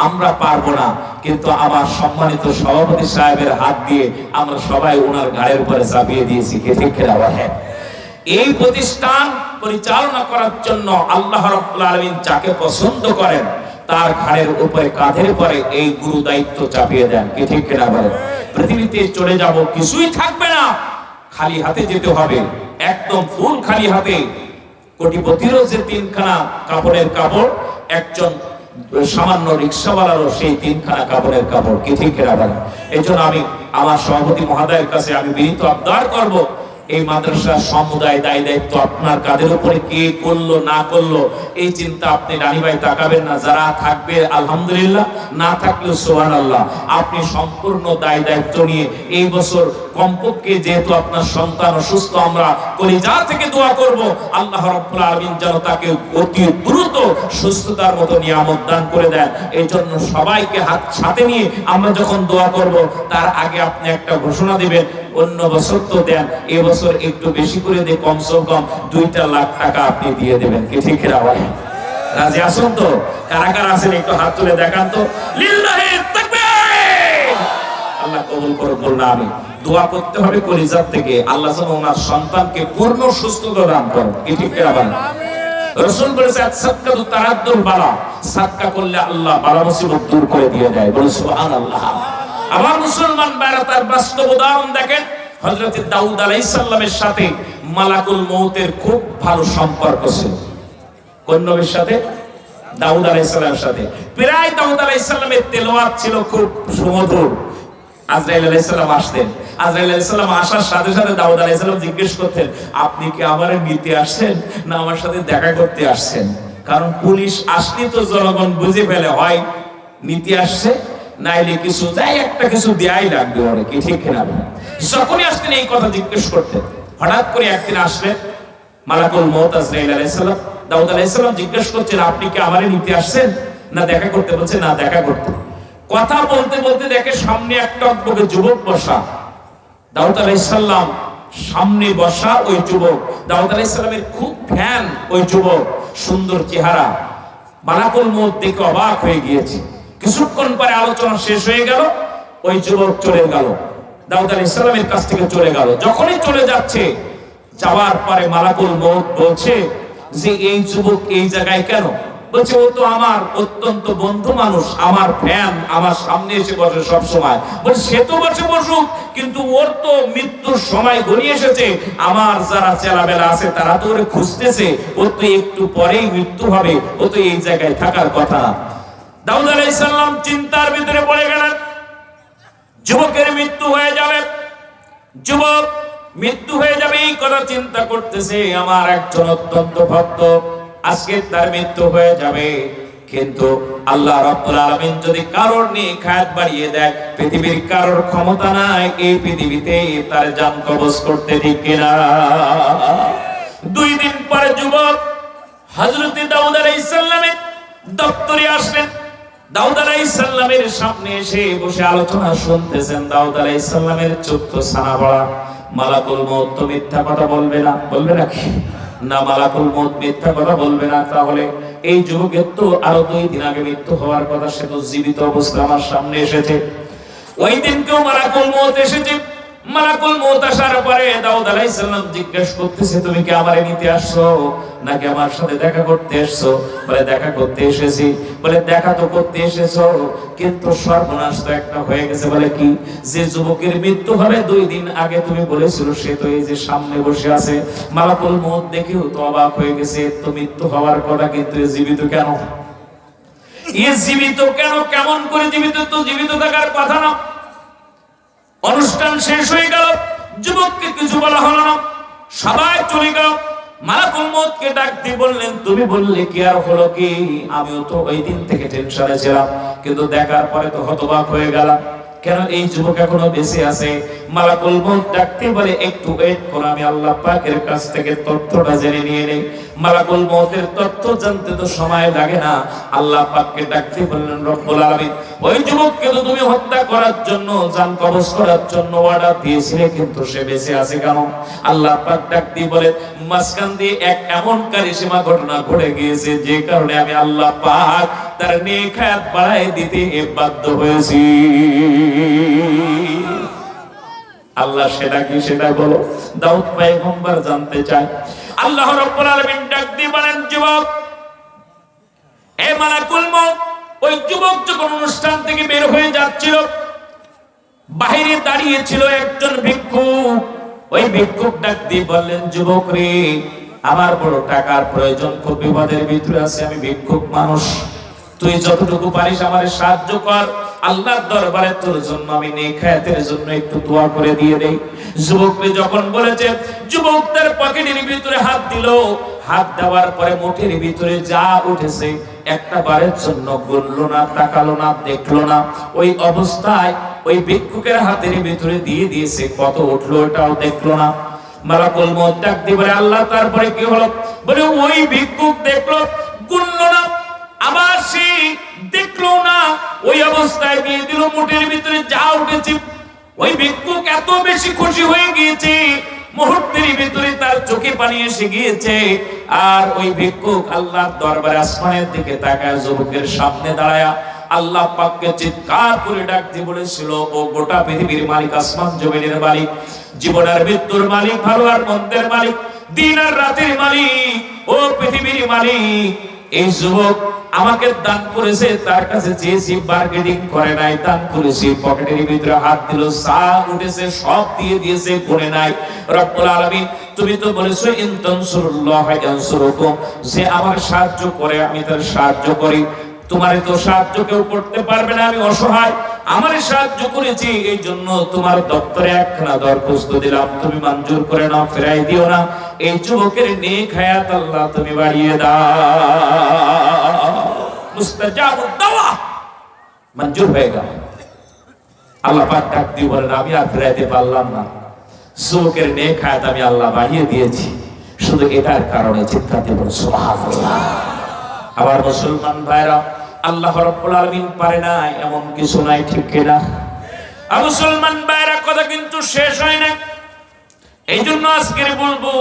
আমরা পারবো না, কিন্তু আমার সম্মানিত সভাপতি সাহেবের হাত দিয়ে আমরা সবাই ওনার ঘাড়ের উপরে চাপিয়ে দিয়েছি, কে ঠিক খেলা বলে। এই প্রতিষ্ঠান পরিচালনা করার জন্য আল্লাহ রাব্বুল আলামিন যাকে পছন্দ করেন তার ঘাড়ের উপরে, কাঁধের উপরে এই গুরু দায়িত্ব চাপিয়ে দেন, কে ঠিক খেলা বলে। পৃথিবীতে চলে যাব, কিছুই থাকবে না, খালি হাতে যেতে হবে, একদম ফুল খালি হাতে। কোটিপতিরও যে 3খানা কাপড়ের কাপড়, একজন সামান্য রিক্সাওয়ালারও সেই 3খানা কাপড়ের কাপড়, কি ঠিক না বলেন? এই জন্য আমি আমার সভাপতি মহোদয়ের কাছে আমি বিনীত আবদার করব, এই মাদ্রাসার সমুদায় দায় দায়িত্ব আপনার কাঁধের উপরে, কে করলো না করলো এই চিন্তা আপনি রানী ভাই তাকাবেন না। যারা থাকবে আলহামদুলিল্লাহ, না থাকলেও সুবহানাল্লাহ। আপনি সম্পূর্ণ দায় দায়িত্ব নিয়ে এই বছর কমপক্ষে যেহেতু আপনার সন্তান অসুস্থ, আমরা কলিজা থেকে দোয়া করব আল্লাহ রাব্বুল আলামিন যেন তাকে অতি দ্রুত সুস্থতার মতো নিয়ামত দান করে দেন। এই জন্য সবাইকে হাত সাথে নিয়ে আমরা যখন দোয়া করব তার আগে আপনি একটা ঘোষণা দিবেন, অন্য বছর তো দেন, এবছর একটু বেশি করে দিয়ে কমসে কম 2 লাখ টাকা আপনি দিয়ে দেবেন। কি ঠিক না ভাই? রাজি আছেন তো? কারা কারা আছেন একটু হাত তুলে দেখান তো। লিল্লাহি তাকবীর। আল্লাহ কবুল করুন বলনা আমি। দোয়া করতে হবে কলিজার থেকে, আল্লাহ যেন ওনার সন্তানকে পূর্ণ সুস্থতা দান করেন। কি ঠিক না ভাই? রাসূল বলেছেন সাদকাতু তারাদ্দুল বালা, সাদকা করলে আল্লাহ বালা মুসিবত দূর করে দিয়ে দেয়। বলুন সুবহানাল্লাহ। আমার মুসলমান ভাইরা, তার বাস্তব উদাহরণ দেখেন। হযরত দাউদ আলাইহিস সালামের সাথে মালাকুল মউতের খুব ভালো সম্পর্ক ছিল। কোন নবীর সাথে? দাউদ আলাইহিস সালামের সাথে। প্রায় দাউদ আলাইহিস সালামের তেলাওয়াত ছিল খুব সুমধুর। আজরাইল আলাইহিস সালাম আসতেন, আজরাইল আলাইহিস সালাম আসার সাথে সাথে দাউদ আলাইহিস সালাম জিজ্ঞেস করতেন, আপনি কি আমারে নিতে আসছেন না আমার সাথে দেখা করতে আসছেন? কারণ পুলিশ আসলে তো জনগণ বুঝে ফেলে, হয় নিতে আসছে নাইলে কিছু যাই একটা কিছু দেয়াই লাগবে ওরে। কি ঠিক না? যখনই আসতেন এই কথা জিজ্ঞেস করতেন। হঠাৎ করে একদিন আসলেন মালাকুল মউত আজরাইল আলাইহিস সালাম, দাউদ আলাইহিস সালাম জিজ্ঞেস করছেন, আপনি কি আমারে নিতে আসছেন না দেখা করতে? বলছে না, দেখা করতে। কথা বলতে বলতে দেখে সামনে একটা টকবকে যুবক বসা। দাউদ আলাইহিস সালাম সামনে বসা ওই যুবক, দাউদ আলাইহিস সালামের খুব ফ্যান ওই যুবক, সুন্দর চেহারা। মালাকুল মউত দেখে অবাক হয়ে গিয়েছে। কিছুক্ষণ পরে আলোচনা শেষ হয়ে গেল, ওই যুবক চলে গেল, দাউদ আলাইহিস সালামের কাছ থেকে চলে গেল। যখনই চলে যাচ্ছে, যাওয়ার পরে মালাকুল মউত বলছে যে এই যুবক এই জায়গায় কেন? বলছে ও তো আমার অত্যন্ত বন্ধু মানুষ, আমার ফ্যান, আমার সামনে এসে বসে সব সময়। বলছে সে তো বসে বসুক, কিন্তু ওর তো মৃত্যুর সময় ঘনিয়ে এসেছে। আমার যারা চেলাবেলা আছে তারা তো ওরে খুঁজতেছে, ওর তো একটু পরেই মৃত্যু হবে, ও তো এই জায়গায় থাকার কথা না। দাউদ আলাইহিস সালাম চিন্তার ভিতরে পড়ে গেলেন, যুবকের মৃত্যু হয়ে যাবে, যুবক মৃত্যু হয়ে যাবে এই কথা চিন্তা করতেছে। আমার একজন অত্যন্ত ভক্ত, আজকে তার মৃত্যু হয়ে যাবে, কিন্তু আল্লাহ রাব্বুল আলামিন যদি কারোর নেখায়াত বাড়িয়ে দেয়, পৃথিবীর কারোর ক্ষমতা নাই এই পৃথিবীতে তার জান কবজ করতে। ঠিক কিনা? 2 দিন পরে যুবক হযরত দাউদ আলাইহিস সালামের দপ্তরে আসলেন। দাউদ আলাইহিস সালামের সামনে এসে বসে আলোচনা শুনতেছেন। দাউদ আলাইহিস সালামের চোখ তো ছানা পড়া। মালাকুল মউত তো মিথ্যা কথা বলবে না, বলবে নাকি? না, মালাকুল মউত মিথ্যা কথা বলবে না। তাহলে এই যুবকের তো আরো 2 দিন আগে মৃত্যু হওয়ার কথা, সে তো জীবিত অবস্থায় আমার সামনে এসেছে। ওই দিনকেও মালাকুল মউত এসেছে। মালাকুল মউত আসার পরে দাউদ আলাইহিস সালাম জিজ্ঞেস করতেছে, তুমি কি আমারে নিতে আসছো নাকি আমার সাথে দেখা করতে এসেছো? বলে দেখা করতে এসেছি। বলে দেখা তো করতে এসেছো, কিন্তু সর্বনাশ তো একটা হয়ে গেছে। বলে কি? যে যুবকের মৃত্যু হবে 2 দিন আগে তুমি বলেছিল, সে তো এই যে সামনে বসে আছে। মালাকুল মউত দেখেও তো অবাক হয়ে গেছে, তো মৃত্যু হওয়ার কথা, কিন্তু জীবিত কেন? জীবিত কেন? কেমন করে জীবিত? তো জীবিত থাকার কথা না। অনুষ্ঠান শেষ হয়ে গেল, যুবককে কিছু বলা হলো না, সবাই চলে গেল। মালাকুল মউতকে ডাক দিয়ে বললেন, তুমি বললে কি আর হলো কি? আমিও তো ওই দিন থেকে টেনশনে ছিলাম, কিন্তু দেখার পরে তো হতবাক হয়ে গেলাম, কেন এই যুবক এখনো বেঁচে আছে। মালাকুল মউত ডাকতে বলে, একটু ওয়েট করো, আমি আল্লাহ পাকের কাছ থেকে তথ্যটা জেনে নিয়ে নেই। মালাকুল মউতের তথ্য জানতে তো সময় লাগে না। আল্লাহ পাককে ডাকতে বললেন, রব্বুল আলামিন ওই যুবককে তো তুমি হত্যা করার জন্য, জান কবজ করার জন্য অর্ডার দিয়েছিলে, কিন্তু সে বেঁচে আছে কেন? আল্লাহ পাক ডাকতে বলে, মাঝখান দিয়ে এক এমন কারিশমা ঘটনা ঘটে গিয়েছে, যে কারণে আমি আল্লাহ পাক তার নেখায়াত বাড়ায় দিতে বাধ্য হয়েছি। আল্লাহ সেটা কি? সেটা বলো। দাউদ পয়গম্বর জানতে চায়। আল্লাহ রাব্বুল আলামিন ডাক দিয়ে বলেন, যুবক, এ মালাকুল মউত, ওই যুবক যখন অনুষ্ঠান থেকে বের হয়ে যাচ্ছিল, বাইরে দাঁড়িয়ে ছিল একজন ভিক্ষুক। ওই ভিক্ষুক ডাক দিয়ে বললেন, যুবক রে, আমার বড় টাকার প্রয়োজন, খুব বিপদের ভিতরে আছে, আমি ভিক্ষুক মানুষ, তুই যতটুকু পারিস আমারে সাহায্য কর। আল্লাহর দরবারে তোর জন্য আমি নেখায়াতের জন্য একটু দোয়া করে দিয়ে দেই। যুবককে যখন বলেছে, যুবক তার পকেটের ভিতরে হাত দিল। হাত দেওয়ার পরে মুঠের ভিতরে যা উঠেছে একটা বারের জন্য গুনলো না, তাকালো না, দেখলো না। ওই অবস্থায় ওই ভিক্ষুকের হাতের ভিতরে দিয়ে দিয়েছে। কত উঠলো ওটাও দেখলো না। মালাকুল মউত ডাক দিয়ে বলে, আল্লাহ তারপরে কি হলো? বলে ওই ভিক্ষুক দেখলো, গুনলো না, আবার সে দেখলো না, ওই অবস্থায় দিয়ে দিল মুঠের ভিতরে যা উঠেছে। ওই ভিক্ষুক এত বেশি খুশি হয়ে গিয়েছে, মুহূর্তের ভিতরে তার চোখে পানি এসে গিয়েছে। আর ওই ভিক্ষুক আল্লাহর দরবারে আসমানের দিকে তাকায় যুবকের সামনে দাঁড়ায়া আল্লাহ পাককে চিৎকার করে ডাক দিয়ে বলেছিল, ও গোটা পৃথিবীর মালিক, আসমান জমিনের মালিক, জীবন আর মৃত্যুর মালিক, ভালো আর মন্দের মালিক, দিন আর রাতের মালিক, ও পৃথিবীর মালিক, এই যুবক আমাকে দান করেছে, তার কাছে চেয়েছি, বার্গেনিং করে নাই, দান করেছি, পকেটের ভিতরে হাত দিল, সা উঠেছে, সব দিয়ে দিয়েছে, করে নাই। রব্বুল আলামিন, তুমি তো বলেছো ইন তানসুরুল্লাহ ইয়ানসুরুকুম, যে আমার সাহায্য করে আমি তার সাহায্য করি। তোমার তো সাহায্য কেউ করতে পারবে না, আমি অসহায়, আমার সাহায্য করেছি, এই জন্য তোমার দপ্তরে একখানা দরখাস্ত দিলাম, তুমি মঞ্জুর করে নাও, ফেরাই দিও না। এই যুবকের নেক হায়াত আল্লাহ তুমি বাড়িয়ে দাও, মুস্তাজাবুদ দাওয়া মঞ্জুর হয়ে গেল। আল্লাহ পাক ডাক দিয়ে বলেন, আমি আর ফেরাইতে পারলাম না, যুবকের নেক হায়াত আমি আল্লাহ বাড়িয়ে দিয়েছি, শুধু এটার কারণে। চিৎকার দিয়ে বলেন সুবহানাল্লাহ। আবার মুসলমান ভাইরা, আল্লাহ রাব্বুল আলামিন পারে না এমন কিছু নাই, ঠিক কিনা? আর মুসলমান ভাইরা, কথা কিন্তু শেষ হয় না। এই জন্য আজকে বলবো,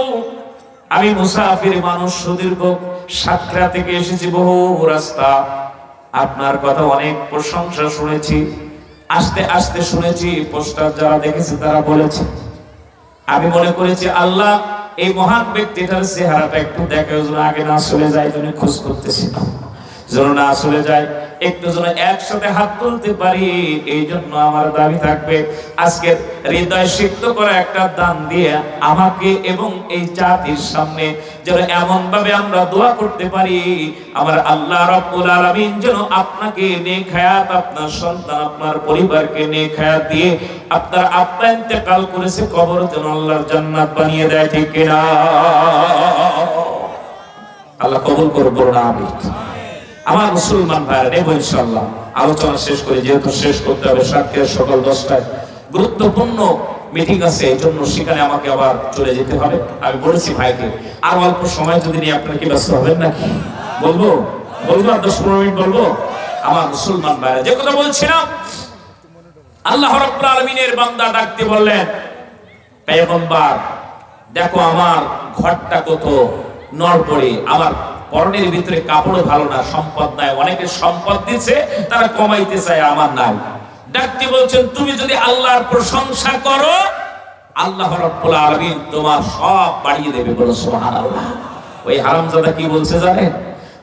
আমি মুসাফির মানুষ, সুদীর্ঘ সাতক্ষীরা থেকে এসেছি, বহু রাস্তা, আপনার কথা অনেক প্রশংসা শুনেছি, আস্তে আস্তে শুনেছি, পোস্টার যারা দেখেছে তারা বলেছে। আমি মনে করেছি আল্লাহ এই মহান ব্যক্তিটার চেহারাটা একটু দেখে, যেন আগে না চলে যায়, যেন খোঁজ করতেছি, যেন না চলে যায়, একটু যেন একসাথে হাত তুলতে পারি। এই জন্য আমার দাবি থাকবে, আজকের হৃদয় সিক্ত করা একটা দান দিয়ে আমাকে এবং এই জাতির সামনে যেন এমন ভাবে আমরা দোয়া করতে পারি, আমার আল্লাহ রাব্বুল আলামিন যেন আপনাকে নেক হায়াত, আপনার সন্তান, আপনার পরিবারকে নেক হায়াত দিয়ে আপনার আব্বা ইন্তেকাল করেছে, কবর যেন আল্লাহর জান্নাত বানিয়ে দেয়, ঠিক কিনা? আল্লাহ কবুল করুন, বলুন আমিন। আমার মুসলমান ভাইরা, নেব ইনশাআল্লাহ, আলোচনা শেষ করে, যেহেতু শেষ করতে হবে, সাতক্ষীরা সকাল 10টায় গুরুত্বপূর্ণ মিটিং আছে, এই জন্য সেখানে আমাকে আবার চলে যেতে হবে। আমি বলেছি ভাইকে, আর অল্প সময় যদি নিয়ে আপনারা কি ব্যস্ত হবেন নাকি? বলবো আর 10-15 মিনিট বলবো। আমার মুসলমান ভাইরা, যে কথা বলছিলাম, আল্লাহ রাব্বুল আলামিনের বান্দা ডাকতে বললেন, পয়গম্বর দেখো আমার ঘরটা কত নড়বড়ে, আমার পরনের ভিতরে কাপড়ও ভালো না, সম্পদ নাই, অনেকে সম্পদ দিচ্ছে, তারা কমাইতে চায়, আমার নাই। ডাকতে বলছেন, তুমি যদি আল্লাহর প্রশংসা করো, আল্লাহ রাব্বুল আলামিন তোমার সব বাড়িয়ে দেবে, বলো সুবহানাল্লাহ। ওই হারামজাদা কি বলছে জানেন?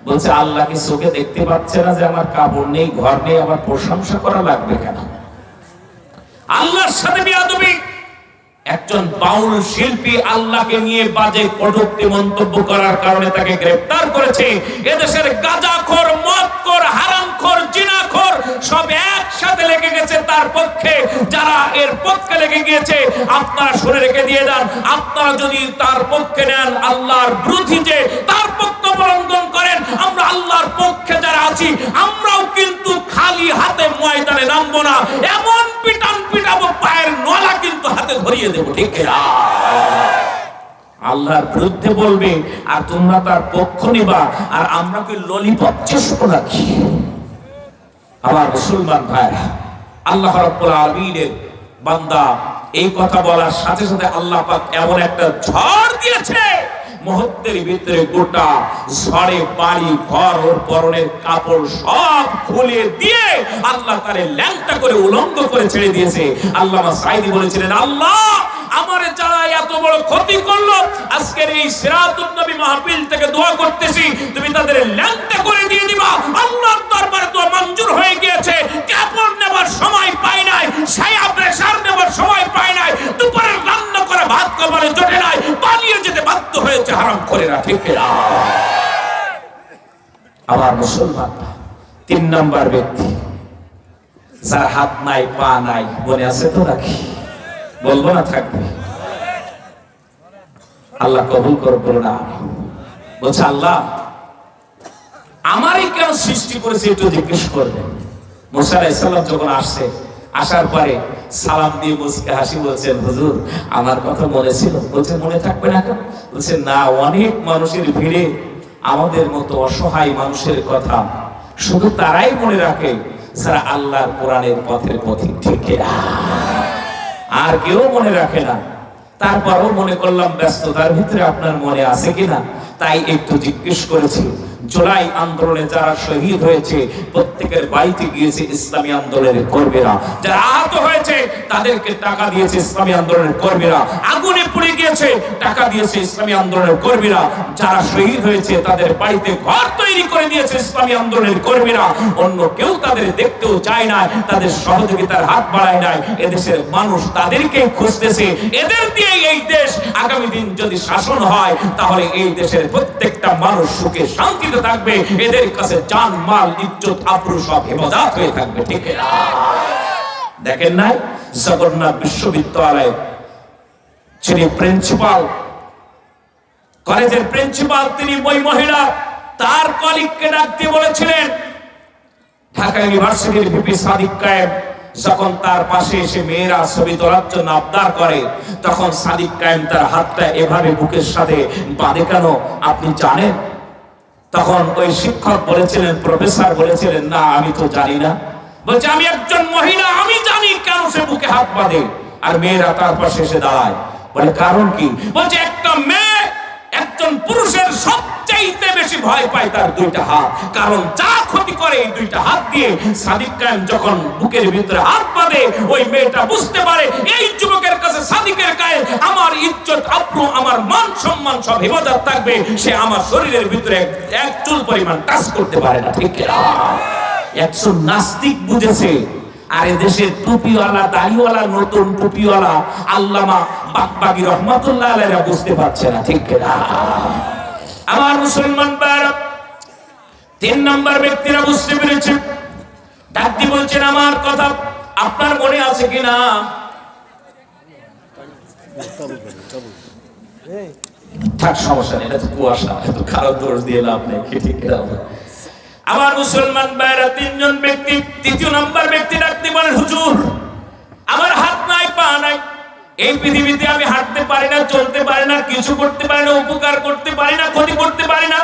বলছে, আল্লাহ কি চোখে দেখতে পাচ্ছে না যে আমার কাপড় নেই, ঘর নেই, আমার প্রশংসা করা লাগবে কেন? আল্লাহর সাথে বিয়াদবি। একজন বাউল শিল্পী আল্লাহকে নিয়ে বাজে কটূক্তি মন্তব্য করার কারণে তাকে গ্রেফতার করেছে। এদেশের গাঁজাখোর, মদখোর, হারামখোর, জিনাখোর সব একসাথে লেগে গেছে তার পক্ষে। যারা এর পক্ষে লেগে গিয়েছে, আপনারা শুনে রেখে দিয়ে যান, আপনারা যদি তার পক্ষে নেন, আল্লাহর বিরোধী যে তার পক্ষ অবলম্বন করেন, আমরা আল্লাহর পক্ষে যারা আছি, আমরাও কিন্তু খালি হাতে ময়দানে নামবো না, এমন পিটান পিটাবো, পায়ের নলা কিন্তু হাতে ধরিয়ে দেবো, ঠিক না? আল্লাহর বিরুদ্ধে বলবে আর তোমরা তার পক্ষ নিবা, আর আমরা কি ললিপপ চেষ্টা রাখি? আমার মুসলমান ভাইরা, আল্লাহ রাব্বুল আলামিনের বান্দা এই কথা বলার সাথে সাথে আল্লাহ পাক এমন একটা ঝড় দিয়েছে, মুহূর্তের ভিতরে গোটা ঝড়ে বাড়ি ঘর, ওর পরনের কাপড় সব খুলে দিয়ে আল্লাহ তারে ল্যাংটা করে উলঙ্গ করে ছেড়ে দিয়েছে। আল্লামা সাঈদী বলেছিলেন, আল্লাহ আমারে যারা এত বড় ক্ষতি করলো, আজকের এই সিরাতুন নবী মাহফিল থেকে দোয়া করতেছি, তুমি তাদের ল্যাংটা করে দিয়ে দিবা। আল্লাহর দরবারে দোয়া মঞ্জুর হয়ে গিয়েছে। কাপড় নেবার সময় পাই নাই, ছায়া প্রেসার নেবার সময় পাই নাই, দুপুরে রান্না করে ভাত কপালে জোটে নাই, পালিয়ে যেতে বাধ্য হয়েছে হারাম করে না, ঠিক না? আমার মুসলমান 3 নাম্বার ব্যক্তি, যার হাত নাই, পা নাই, মনে আছে তো নাকি? বলবো না, থাকবে? আল্লাহ কবুল করবো না। বলছে, আল্লাহ আমারই কেন সৃষ্টি করেছে একটু জিজ্ঞেস করবেন। মুসা আলাইহিস সালাম যখন আসছে, আসার পরে সালাম দিয়ে মুস্কে হাসি বলছেন, হুজুর আমার কথা মনে ছিল? বলছে মনে থাকবে না কেন? বলছে না, অনেক মানুষের ভিড়ে আমাদের মতো অসহায় মানুষের কথা শুধু তারাই মনে রাখে যারা আল্লাহর কোরআনের পথের পথিক, ঠিক না? আর কেউ মনে রাখে না। তারপরও মনে করলাম ব্যস্ততার ভিতরে আপনার মনে আছে কিনা, তাই একটু জিজ্ঞেস করেছি। জুলাই আন্দোলনে যারা শহীদ হয়েছে প্রত্যেকের বাড়িতে গিয়েছে ইসলামী আন্দোলনের কর্মীরা, যারা আহত হয়েছে তাদেরকে টাকা দিয়েছে ইসলামী আন্দোলনের কর্মীরা, আগুনে পুড়ে গিয়েছে টাকা দিয়েছে ইসলামী আন্দোলনের কর্মীরা, যারা শহীদ হয়েছে তাদের বাড়িতে ঘর তৈরি করে দিয়েছে ইসলামী আন্দোলনের কর্মীরা। অন্য কেউ তাদের দেখতেও চায় না, তাদের সহযোগিতার হাত বাড়ায় নাই। এদেশের মানুষ তাদেরকে খুঁজতেছে। এদের দিয়ে এই দেশ আগামী দিন যদি শাসন হয় তাহলে এই দেশের প্রত্যেকটা মানুষ সুখে শান্তিতে থাকবে। এদের কাছে জান মাল ইজ্জত আবরু সব হেফাজত হয়ে থাকবে, ঠিক না? দেখেন নাই জগন্নাথ বিশ্ববিদ্যালয়ে যিনি প্রিন্সিপাল, কলেজের প্রিন্সিপাল, তিনি ওই মহিলা তার কলিগকে ডাক দিয়ে বলেছিলেন, ঢাকা ইউনিভার্সিটির ভিপি সাদিক কায়েম যখন তার পাশে এসে মেয়েরা ছবি তোলার জন্য আবদার করে, তখন সাদিক কায়েম তার হাতটা এভাবে বুকের সাথে বাঁধে কেন আপনি জানেন? তখন ওই শিক্ষক বলেছিলেন, প্রফেসর বলেছিলেন, না আমি তো জানি না। বলছে আমি একজন মহিলা, আমি জানি কেন সে বুকে হাত বাঁধে। আর মেয়েরা তার পাশে এসে দাঁড়ায়, বলে কারণ কি? বলছে একটা মেয়ে একজন পুরুষের সবচাইতে বেশি ভয় পায় তার দুইটা হাত, কারণ যা ক্ষতি করে এই দুইটা হাত দিয়ে। সাদিক কায়েম যখন বুকের ভিতরে হাত বাঁধে ওই মেয়েটা বুঝতে পারে এই যুবকের কাছে সাদিকের গায়ে আমার ইজ্জত আবরু আমার মান সম্মান সব হেফাজত থাকবে, সে আমার শরীরের ভিতরে এক চুল পরিমাণ টাচ করতে পারে না, ঠিক না? একজন নাস্তিক বুঝেছে। আর এদেশের টুপিওয়ালা দাড়িওয়ালা নতুন টুপিওয়ালা আল্লামা বাগবাগী রহমাতুল্লাহ আলাইহিরা বুঝতে পারছে না, ঠিক না? আমার মুসলমান ভাইরা, 3 নাম্বার ব্যক্তিরা বুঝতে পেরেছে। ডাক দিয়ে বলছেন, আমার কথা আপনার মনে আছে কিনা? থাক, সমস্যা নেই, এটা তো কুয়াশা, এত খারাপ দোষ দিয়ে লাভ নেই, ঠিক না? আমার মুসলমান ভাইরা, 3 জন ব্যক্তি। 3য় নাম্বার ব্যক্তি ডাক দিয়ে বলেন, হুজুর আমার হাত নাই পা নাই, এই পৃথিবীতে আমি হাঁটতে পারি না, চলতে পারি না, কিছু করতে পারি না, উপকার করতে পারি না, ক্ষতি করতে পারি না।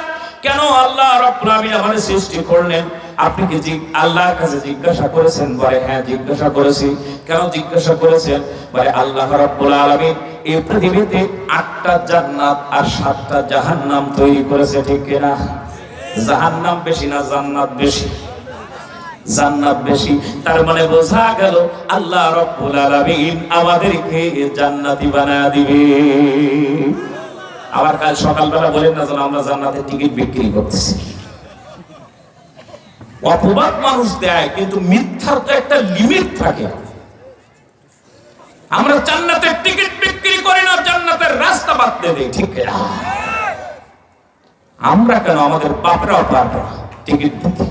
কেন আল্লাহ রাব্বুল আলামিন আমাদের সৃষ্টি করলেন? আপনি কি আল্লাহর কাছে জিজ্ঞাসা করেছেন? বলে হ্যাঁ জিজ্ঞাসা করেছি। কেন জিজ্ঞাসা করেছেন? বলে আল্লাহ রাব্বুল আলামিন এই পৃথিবীতে 8টা জান্নাত আর 7টা জাহান্নাম তৈরি করেছে, ঠিক কিনা? জাহান্নাম বেশি না জান্নাত বেশি? জান্নাত বেশি। তার মানে বোঝা গেল আল্লাহ রাব্বুল আলামিন আমাদেরকে জান্নাতি বানায় দিবে। আবার কাল সকালবেলা বলেন না যেন আমরা জান্নাতের টিকিট বিক্রি করতেছি। অপবাদ মানুষ দেয়, কিন্তু মিথ্যার তো একটা লিমিট থাকে। আমরা জান্নাতের টিকিট বিক্রি করি না, জান্নাতের রাস্তা বাতলে দেই, ঠিক না? আমরা কেন, আমাদের বাপরাও পারবে না টিকিট দিতে।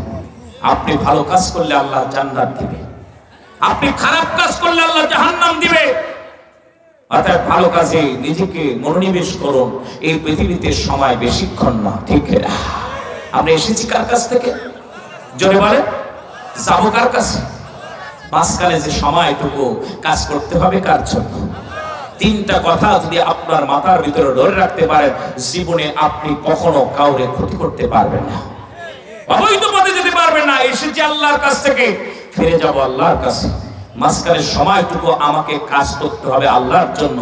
আপনি ভালো কাজ করলে আল্লাহ জান্নাত দিবে, আপনি খারাপ কাজ করলে আল্লাহ জাহান্নাম দিবে। অর্থাৎ ভালো কাজে নিজেকে মনোনিবেশ করুন। এই পৃথিবীতে সময় বেশিক্ষণ না, ঠিক না? আমরা এসেছি কার কাছ থেকে? জোরে বলে, যাবো কার কাছে? মাঝখানে যে সময়টুকু কাজ করতে হবে কার জন্য? 3টা কথা যদি আপনার মাথার ভিতরে ধরে রাখতে পারেন, জীবনে আপনি কখনো কাউরে ক্ষতি করতে পারবেন না, অবৈধ পথে যেতে পারবেন না। এসেছি আল্লাহর কাছ থেকে, ফিরে যাব আল্লাহর কাছে। মাঝখানে সময়টুকু আমাকে কাজ করতে হবে আল্লাহর জন্য।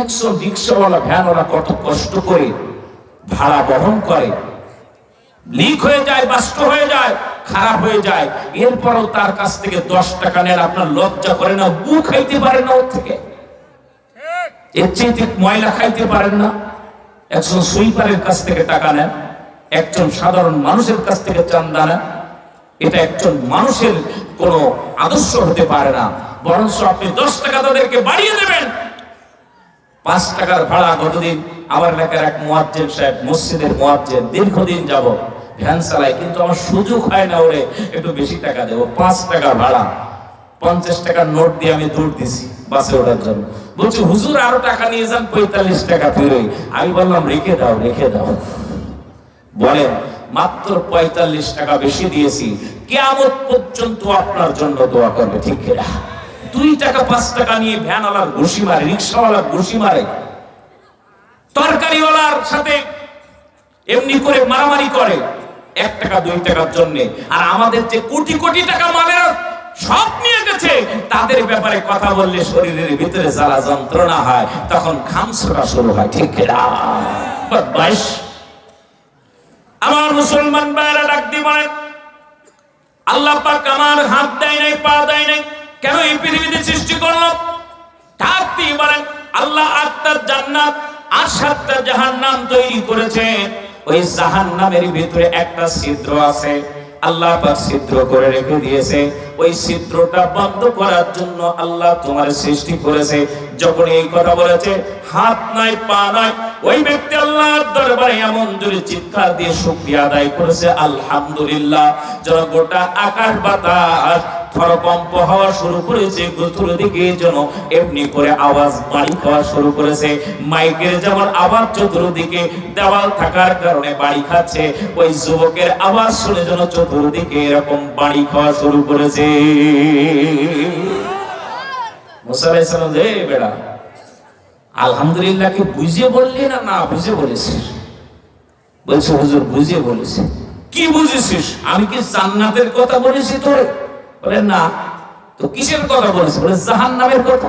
একজন রিক্সাওয়ালা ভ্যানওয়ালা কত কষ্ট করে ভাড়া বহন করে, লিক হয়ে যায়, বাস্ট হয়ে যায়, খারাপ হয়ে যায়, এরপরও তার কাছ থেকে 10 টাকা নেন। আপনার লজ্জা করে না? গু খাইতে পারেন না ওর থেকে? এর চেয়ে ময়লা খাইতে পারেন না? একজন সুইপারের কাছ থেকে টাকা নেন, একজন সাধারণ মানুষের কাছ থেকে চান্দা নেন। এটা একজন মানুষের কোন আদর্শ হতে পারে না। বরঞ্চ আপনি 10 টাকা তাদেরকে বাড়িয়ে দেবেন। 5 টাকার ভাড়া গতদিন আমার এলাকার এক মুয়াজ্জিন সাহেব, মসজিদের মুয়াজ্জিন, দীর্ঘদিন যাবত ভ্যান চালায়, কিন্তু আমার সুযোগ হয় না ওরে একটু বেশি টাকা দেবো। 5 টাকা ভাড়া, 50 টাকার নোট দিয়ে আমি দৌড় দিছি বাসে ওঠার জন্য। বলছি হুজুর আরো টাকা নিয়ে যান, 45 টাকা ফেরোই। আমি বললাম রেখে দাও, রেখে দাও। বলেন মাত্র 45 টাকা বেশি দিয়েছি, কিয়ামত পর্যন্ত আপনার জন্য দোয়া করবে, ঠিক না? 2 টাকা 5 টাকা নিয়ে ভ্যানওয়ালার ঘুষি মারে, রিক্সাওয়ালার ঘুষি মারে, তরকারিওয়ালার সাথে এমনি করে মারামারি করে 1 টাকা 2 টাকার জন্য। আর আমাদের যে কোটি কোটি টাকা মালের সব নিয়ে গেছে, তাদের ব্যাপারে কথা বললে শরীরের ভিতরে জ্বালা যন্ত্রণা হয়, তখন খামছড়া শুরু হয়। ঠিক না? বদমাইশ। আমার মুসলমান ভাইরা ডাক দিয়ে বলেন, আল্লাহ পাক আমার হাত দেয় নাই, পা দেয় নাই, কেন এই পৃথিবীতে সৃষ্টি করলো? ডাক দিয়ে বলেন, আল্লাহ 8টা জান্নাত আর 7টা জাহান্নাম তৈরি করেছেন। ওই জাহান্নামের ভিতরে একটা ছিদ্র আছে, আল্লাহ পাক ছিদ্র করে রেখে দিয়েছে। ওই ছিদ্রটা বন্ধ করার জন্য আল্লাহ তোমার সৃষ্টি করেছে। যখন এই কথা বলেছে, হাত নাই পা নাই, ওই ব্যক্তি আল্লাহর দরবারে এমন জোরে চিৎকার দিয়ে শুকরিয়া আদায় করেছে, আলহামদুলিল্লাহ। যেন গোটা আকাশ বাতাস থরকম্প হওয়া শুরু করেছে, চতুর্দিকে যেন এমনি করে আওয়াজ বাড়ি খাওয়া শুরু করেছে। মাইকের যেমন আওয়াজ চতুর্দিকে দেওয়াল থাকার কারণে বাড়ি খাচ্ছে, ওই যুবকের আওয়াজ শুনে যেন চতুর্দিকে এরকম বাড়ি খাওয়া শুরু করেছে। মুসা আলাইহিস সালাম, হে বেটা, আলহামদুলিল্লাহ কি বুঝিয়ে বললি না না বুঝে বলেছিস? বলছে, হুজুর বুঝিয়ে বলেছি। কি বুঝেছিস? আমি কি জান্নাতের কথা বলেছি তোরে? বলে না। তো কিসের কথা বলেছি? বলে জাহান্নামের কথা।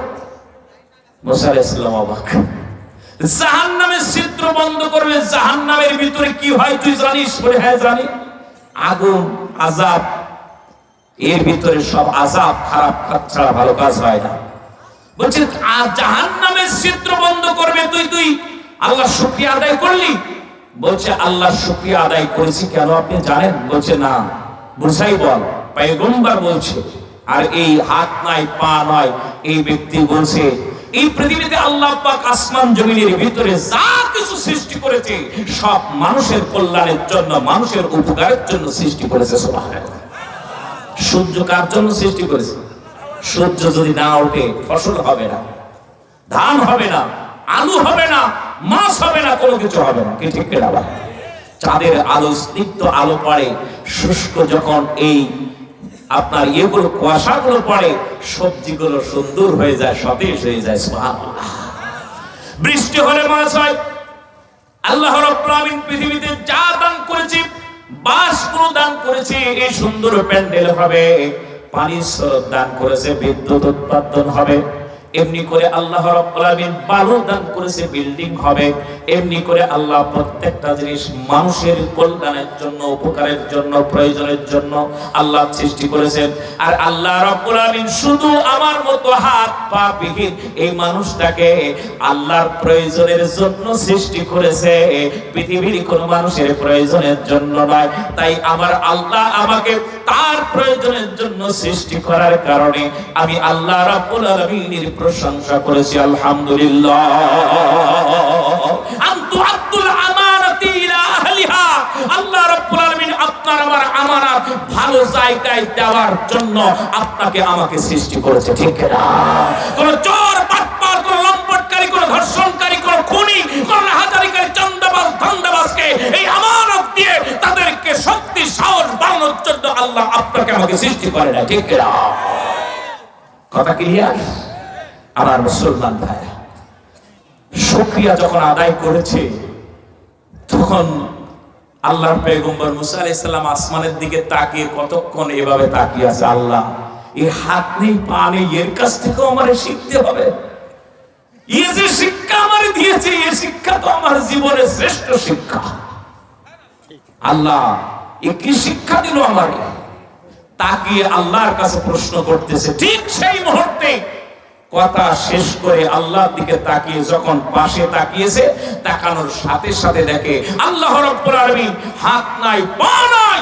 মুসা আলাইহিস সালাম অবাক। জাহান্নামের ছিদ্র বন্ধ করবে, জাহান্নামের ভিতরে কি হয় তুই জানিস? বলে হ্যাঁ জানি। আগুন, আযাব, এর ভিতরে সব আযাব, খারাপ কাজ ছাড়া ভালো কাজ হয় না। বলছে জাহান্নামের ছিদ্র বন্ধ করবে তুই আল্লাহ শুকরিয়া আদায় করলি? বলছে আল্লাহ শুকরিয়া আদায় করেছি। কেন আপনি জানেন? বলছে না। বুঝাই বল। পয়গম্বর বলছে। আর এই হাত নাই পা নয়, এই ব্যক্তি বলছে এই পৃথিবীতে আল্লাহ পাক আসমান জমিনের ভিতরে যা কিছু সৃষ্টি করেছে সব মানুষের কল্যাণের জন্য, মানুষের উপকারের জন্য সৃষ্টি করেছে। সুবহানাল্লাহ। সূর্য কার জন্য সৃষ্টি করেছে? সূর্য যদি না ওঠে ফসল হবে না, ধান হবে না, আলু হবে না, মাছ হবে না, কোনো কিছু হবে না। কি ঠিক কিনা? চাঁদের আলো, স্নিগ্ধ আলো পড়ে, শুষ্ক যখন এই আপনার ইয়েগুলো, কুয়াশাগুলো পড়ে, সবজিগুলো সুন্দর হয়ে যায়, সতেজ হয়ে যায়। সুবহানাল্লাহ। বৃষ্টি হলে মাছ হয়। আল্লাহ রাব্বুল আলামিন পৃথিবীতে যা দান করেছে, বাসগুলো দান করেছে, এই সুন্দর প্যান্ডেল হবে, পানির স্রোত দান করেছে, বিদ্যুৎ উৎপাদন হবে। এমনি করে আল্লাহ রাব্বুল আলামিন বালু দান করেছে, বিল্ডিং হবে। এমনি করে আল্লাহ প্রত্যেকটা জিনিস মানুষের কল্যাণের জন্য, উপকারের জন্য, প্রয়োজনের জন্য আল্লাহ সৃষ্টি করেছেন। আর আল্লাহ রাব্বুল আলামিন শুধু আমার মতো হাত পা বিহীন এই মানুষটাকে আল্লাহর প্রয়োজনের জন্য সৃষ্টি করেছে, পৃথিবীর কোন মানুষের প্রয়োজনের জন্য নয়। তাই আমার আল্লাহ আমাকে তার প্রয়োজনের জন্য সৃষ্টি করার কারণে আমি আল্লাহ রাব্বুল আলামিনের প্রশংসা করেছি, আলহামদুলিল্লাহ। আনতু আব্দুল আমানাতি ইলা আহলিহা। আল্লাহ রাব্বুল আলামিন আপনার আমার আমানত ভালো জায়গায় দেওয়ার জন্য আপনাকে আমাকে সৃষ্টি করেছে। ঠিক না? কোন চোর, বাটপার, কোন লম্পটকারী, কোন ধর্ষণকারী, কোন খুনি, কোন রাহাজারিকারী, চাঁদাবাজ, ধান্দাবাজকে এই আমানত দিয়ে তাদেরকে শক্তি, সাহস বাড়ানোর জন্য আল্লাহ আপনাকে আমাকে সৃষ্টি করে না। ঠিক না? কথা ক্লিয়ার? আমার মুসলমান ভাই, শুকরিয়া যখন আদায় করেছে, তখন আল্লাহর পয়গম্বর মুসা আলাইহিস সালাম আসমানের দিকে তাকিয়ে কতক্ষণ এভাবে তাকিয়ে আছে। আল্লাহ, এই হাত নেই পা নেই, এর কাছ থেকেও আমারে শিখতে হবে। এই যে শিক্ষা আমারে দিয়েছে, এই শিক্ষা তো আমার জীবনের শ্রেষ্ঠ শিক্ষা। আল্লাহ, এ কি শিক্ষা দিল আমারে? তাকিয়ে আল্লাহর কাছে প্রশ্ন করতেছে। ঠিক সেই মুহূর্তে কথা শেষ করে আল্লাহর দিকে তাকিয়ে যখন পাশে তাকিয়েছে, তাকানোর সাথে সাথে দেখে আল্লাহ রাব্বুল আলামিন হাত নাই পা নাই,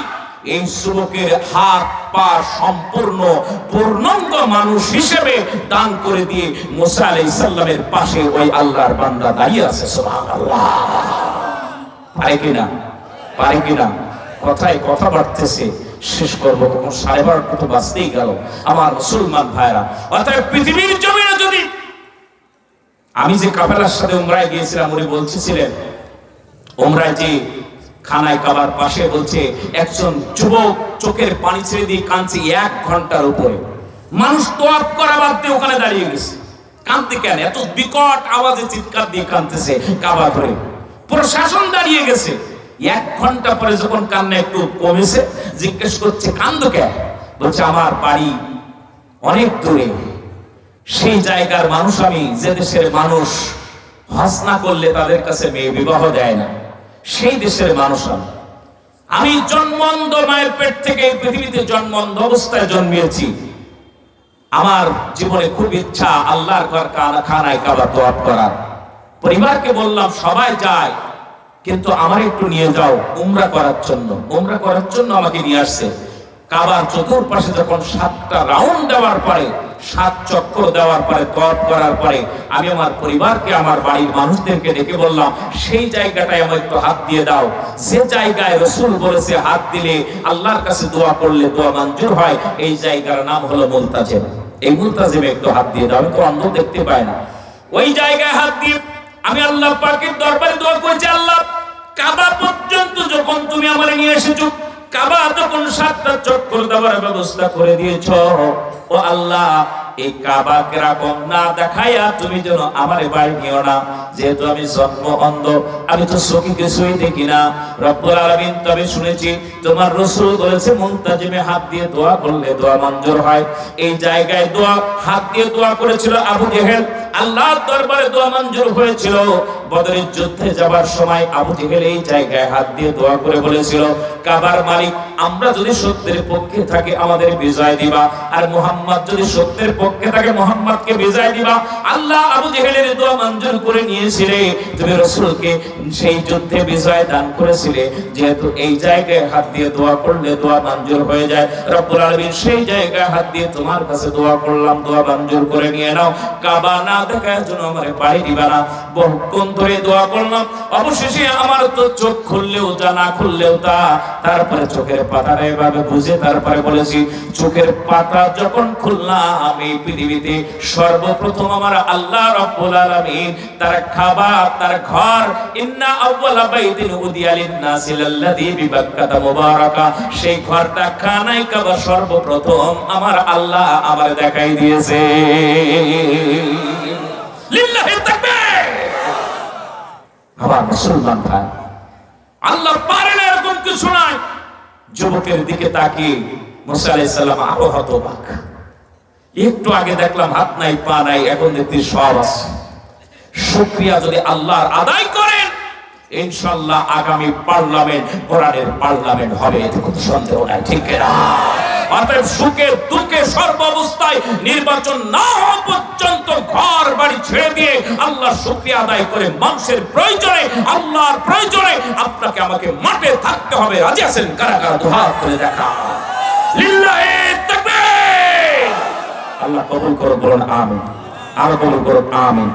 এই যুবকের হাত পা সম্পূর্ণ পূর্ণাঙ্গ মানুষ হিসেবে দান করে দিয়ে মুসা আলাইহিস সালামের পাশে ওই আল্লাহর বান্দা দাঁড়িয়ে আছে। সুবহানাল্লাহ। পারে কিনা? পারে কিনা? কথায় কথা বাড়তেছে, শেষ করবো কখন 12:30 তো বাজতেই গেল। আমার মুসলমান ভাইরা, অর্থাৎ পৃথিবীর জমিনে যদি, আমি যে কাফেলার সাথে উমরায় গিয়েছিলাম, উনি বলছিলেন উমরায় যে খানায় কাবার পাশে বলছে একজন যুবক চোখের পানি ছেড়ে দিয়ে কাঁদছে 1 ঘন্টার উপরে। মানুষ তোয়াব করা বাদ দিয়ে ওখানে দাঁড়িয়ে গেছে। কাঁদতে কেন? এত বিকট আওয়াজে চিৎকার দিয়ে কাঁদতেছে কাবা ধরে। প্রশাসন দাঁড়িয়ে গেছে। 1 ঘন্টা পরে যখন কান্না একটু কমেছে, জিজ্ঞেস করছে কান্দো কেন? বলছে আমার বাড়ি অনেক দূরে, সেই জায়গার মানুষ আমি, যে দেশের মানুষ হজ না করলে তাদের কাছে মেয়ে বিবাহ দেয় না, সেই দেশের মানুষ আমি জন্মন্ধ, মায়ের পেট থেকে এই পৃথিবীতে জন্মন্ধ অবস্থায় জন্মিয়েছি। আমার জীবনে খুব ইচ্ছা আল্লাহর ঘর খানায় কাবা তোয়াফ করার। পরিবারকে বললাম সবাই যায়, কিন্তু আমার একটু নিয়ে যাও উমরা করার জন্য। উমরা করার জন্য আমাকে নিয়ে আসছে। কাবার চতুর্পাশে যখন 7টা রাউন্ড দেওয়ার পরে, 7 চক্কর দেওয়ার পরে, তোয়াফ করার পরে আমি আমার পরিবারকে, আমার বাড়ির মানুষদেরকে ডেকে বললাম সেই জায়গাটায় আমার একটু হাত দিয়ে দাও, যে জায়গায় রাসূল বলেছে হাত দিলে আল্লাহর কাছে দোয়া করলে দোয়া মঞ্জুর হয়, এই জায়গার নাম হলো মুলতাজিম। এই মুলতাজিমে একটু হাত দিয়ে দাও, আমি তো অন্ধ দেখতে পাই না। ওই জায়গায় হাত দিয়ে আমি আল্লাহ পাকের দরবারে দোয়া করেছি, আল্লাহ কাবা পর্যন্ত যখন তুমি আমারে নিয়ে এসেছো, কাবা যখন 7টা চক্কর দেওয়ার ব্যবস্থা করে দিয়েছো, ও আল্লাহ এই কাবাকে রাখো না দেখাইয়া তুমি যেন আমারে বাড়ি নিও না, যেহেতু আমি জন্ম অন্ধ, আমি তো চোখে কিছুই দেখি না। রব্বুল আলামিন তবে শুনেছি তোমার রাসূল বলেছে মুলতাজিমে হাত দিয়ে দোয়া করলে দোয়া মঞ্জুর হয়। এই জায়গায় দোয়া হাত দিয়ে দোয়া করেছিল আবু জেহেল, আল্লাহর দরবারে দোয়া মঞ্জুর হয়েছিল। বদরের যুদ্ধে যাবার সময় আবু জেহেল এই জায়গায় হাত দিয়ে দোয়া করে বলেছিল, কাবার মালিক আমরা যদি সত্যের পক্ষে থাকি আমাদের বিজয় দিবা, আর মুহাম্মদ যদি সত্যের পক্ষে থাকে মুহাম্মদকে বিজয় দিবা। আল্লাহ আবু জেহেলের দোয়া মঞ্জুর করে নিয়েছিলে, তুমি রাসূলকে সেই যুদ্ধে বিজয় দান করেছিলে। যেহেতু এই জায়গায় হাত দিয়ে দোয়া করলে দোয়া মঞ্জুর হয়ে যায়, রব্বুল আলামিন সেই জায়গায় হাত দিয়ে তোমার কাছে দোয়া করলাম, দোয়া মঞ্জুর করে নিয়ে নাও। কাবা না দেখার জন্য আমারে বাড়ি দিবা না। বহুক্ষণ ধরে দোয়া করলাম, অবশেষে আমার তো চোখ খুললেও তা না খুললেও তা। তারপরে চোখের পাতাটা এভাবে বুঝে তারপরে বলেছি, চোখের পাতা যখন খুললাম এই পৃথিবীতে সর্বপ্রথম আমার আল্লাহ রাব্বুল আলামিন তার খাবার, তার ঘর, ইন্না আউওয়ালা বাইতিন উদিয়া লিন-নাসি লাল্লাযী বিবাক্কাতা মুবারাকা, সেই ঘরটা খানায় কাবা সর্বপ্রথম আমার আল্লাহ আমারে দেখাই দিয়েছে। লিল্লাহি তাকবীর। আমার মুসলমান ভাই, আল্লাহ পারে না এরকম কিছু নাই। যুবকের দিকে তাকিয়ে মুসা আলাইহিস সালাম আরো হতবাক। একটু আগে দেখলাম হাত নাই পা নাই, এখন দেখতে সব আছে। শুকরিয়া যদি আল্লাহর আদায় করেন, ইনশাআল্লাহ আগামী পার্লামেন্ট কোরআনের পার্লামেন্ট হবে, এতে কোনো সন্দেহ নাই, ঠিক না? অতএব সুখে দুঃখে সর্বাবস্থায় নির্বাচন না হওয়া পর্যন্ত ঘর বাড়ি ছেড়ে দিয়ে আল্লাহর শুকরিয়া আদায় করে মানুষের প্রয়োজনে, আল্লাহর প্রয়োজনে আপনাকে আমাকে মাঠে থাকতে হবে। রাজি আছেন? কারা কারা দুহাত করে দেখা। লিল্লাহি তাকবীর। আল্লাহ কবুল করুন, বলুন আমিন। আর কবুল করুন আমিন।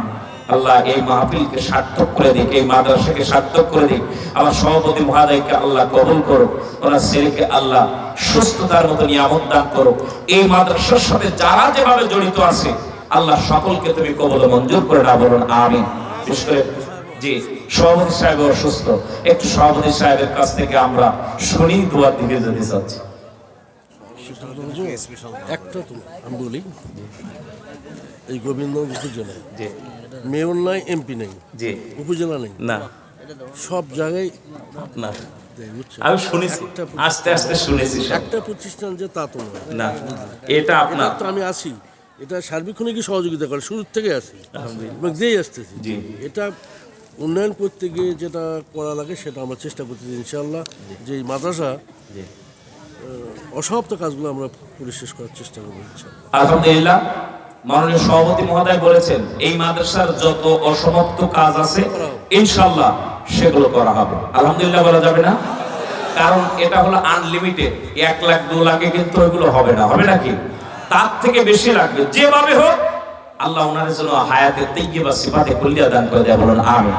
আল্লাহ এই মাহফিলকে সার্থক করে দিক, এই মাদ্রাসাকে সার্থক করে দিক। আমার সভাপতি মহোদয়কে আল্লাহ কবুল করুক, ওনার ছেলেকে আল্লাহ সুস্থতার মতো নিয়ামত দান করুক। এই মাদ্রাসার সাথে যারা যেভাবে জড়িত আছে আল্লাহ সকলকে তুমি কবুল মঞ্জুর করে না, বলুন আমিন। বিশেষ করে জি সভাপতি সাহেব অসুস্থ, একটু সভাপতি সাহেবের কাছ থেকে আমরা শুনি দোয়ার দিকে যেতে চাচ্ছি। একটা তো আমি বলি, এই গোবিন্দগঞ্জ উপজেলায় যে মেয়র নাই, এমপি নেই, যে উপজেলা নেই, না সব জায়গায় না। আমি শুনেছি, আস্তে আস্তে শুনেছি একটা প্রতিষ্ঠান যে তা তো না, এটা আপনার তো আমি আসি, এটা সার্বিক্ষণিক সহযোগিতা করে শুরু থেকে আসি এবং যেই আসতেছি। এটা উন্নয়ন করতে গিয়ে যেটা করা লাগে সেটা আমরা চেষ্টা করতেছি ইনশাআল্লাহ, যে এই মাদ্রাসা অসমাপ্ত কাজগুলো আমরা পরিশেষ করার চেষ্টা করবো ইনশাআল্লাহ। আলহামদুলিল্লাহ, মাননীয় সভাপতি মহোদয় বলেছেন এই মাদ্রাসার যত অসমাপ্ত কাজ আছে ইনশাআল্লাহ সেগুলো করা হবে। আলহামদুলিল্লাহ বলা যাবে না? কারণ এটা হলো আনলিমিটেড। 1 লাখ 2 লাখে কিন্তু ওইগুলো হবে না, হবে নাকি? তার থেকে বেশি লাগবে। যেভাবে হোক আল্লাহ ওনার জন্য হায়াতে তাইয়্যিবা সিফাতে কুল্লিয়া দান করে দেয়, বলুন আমিন।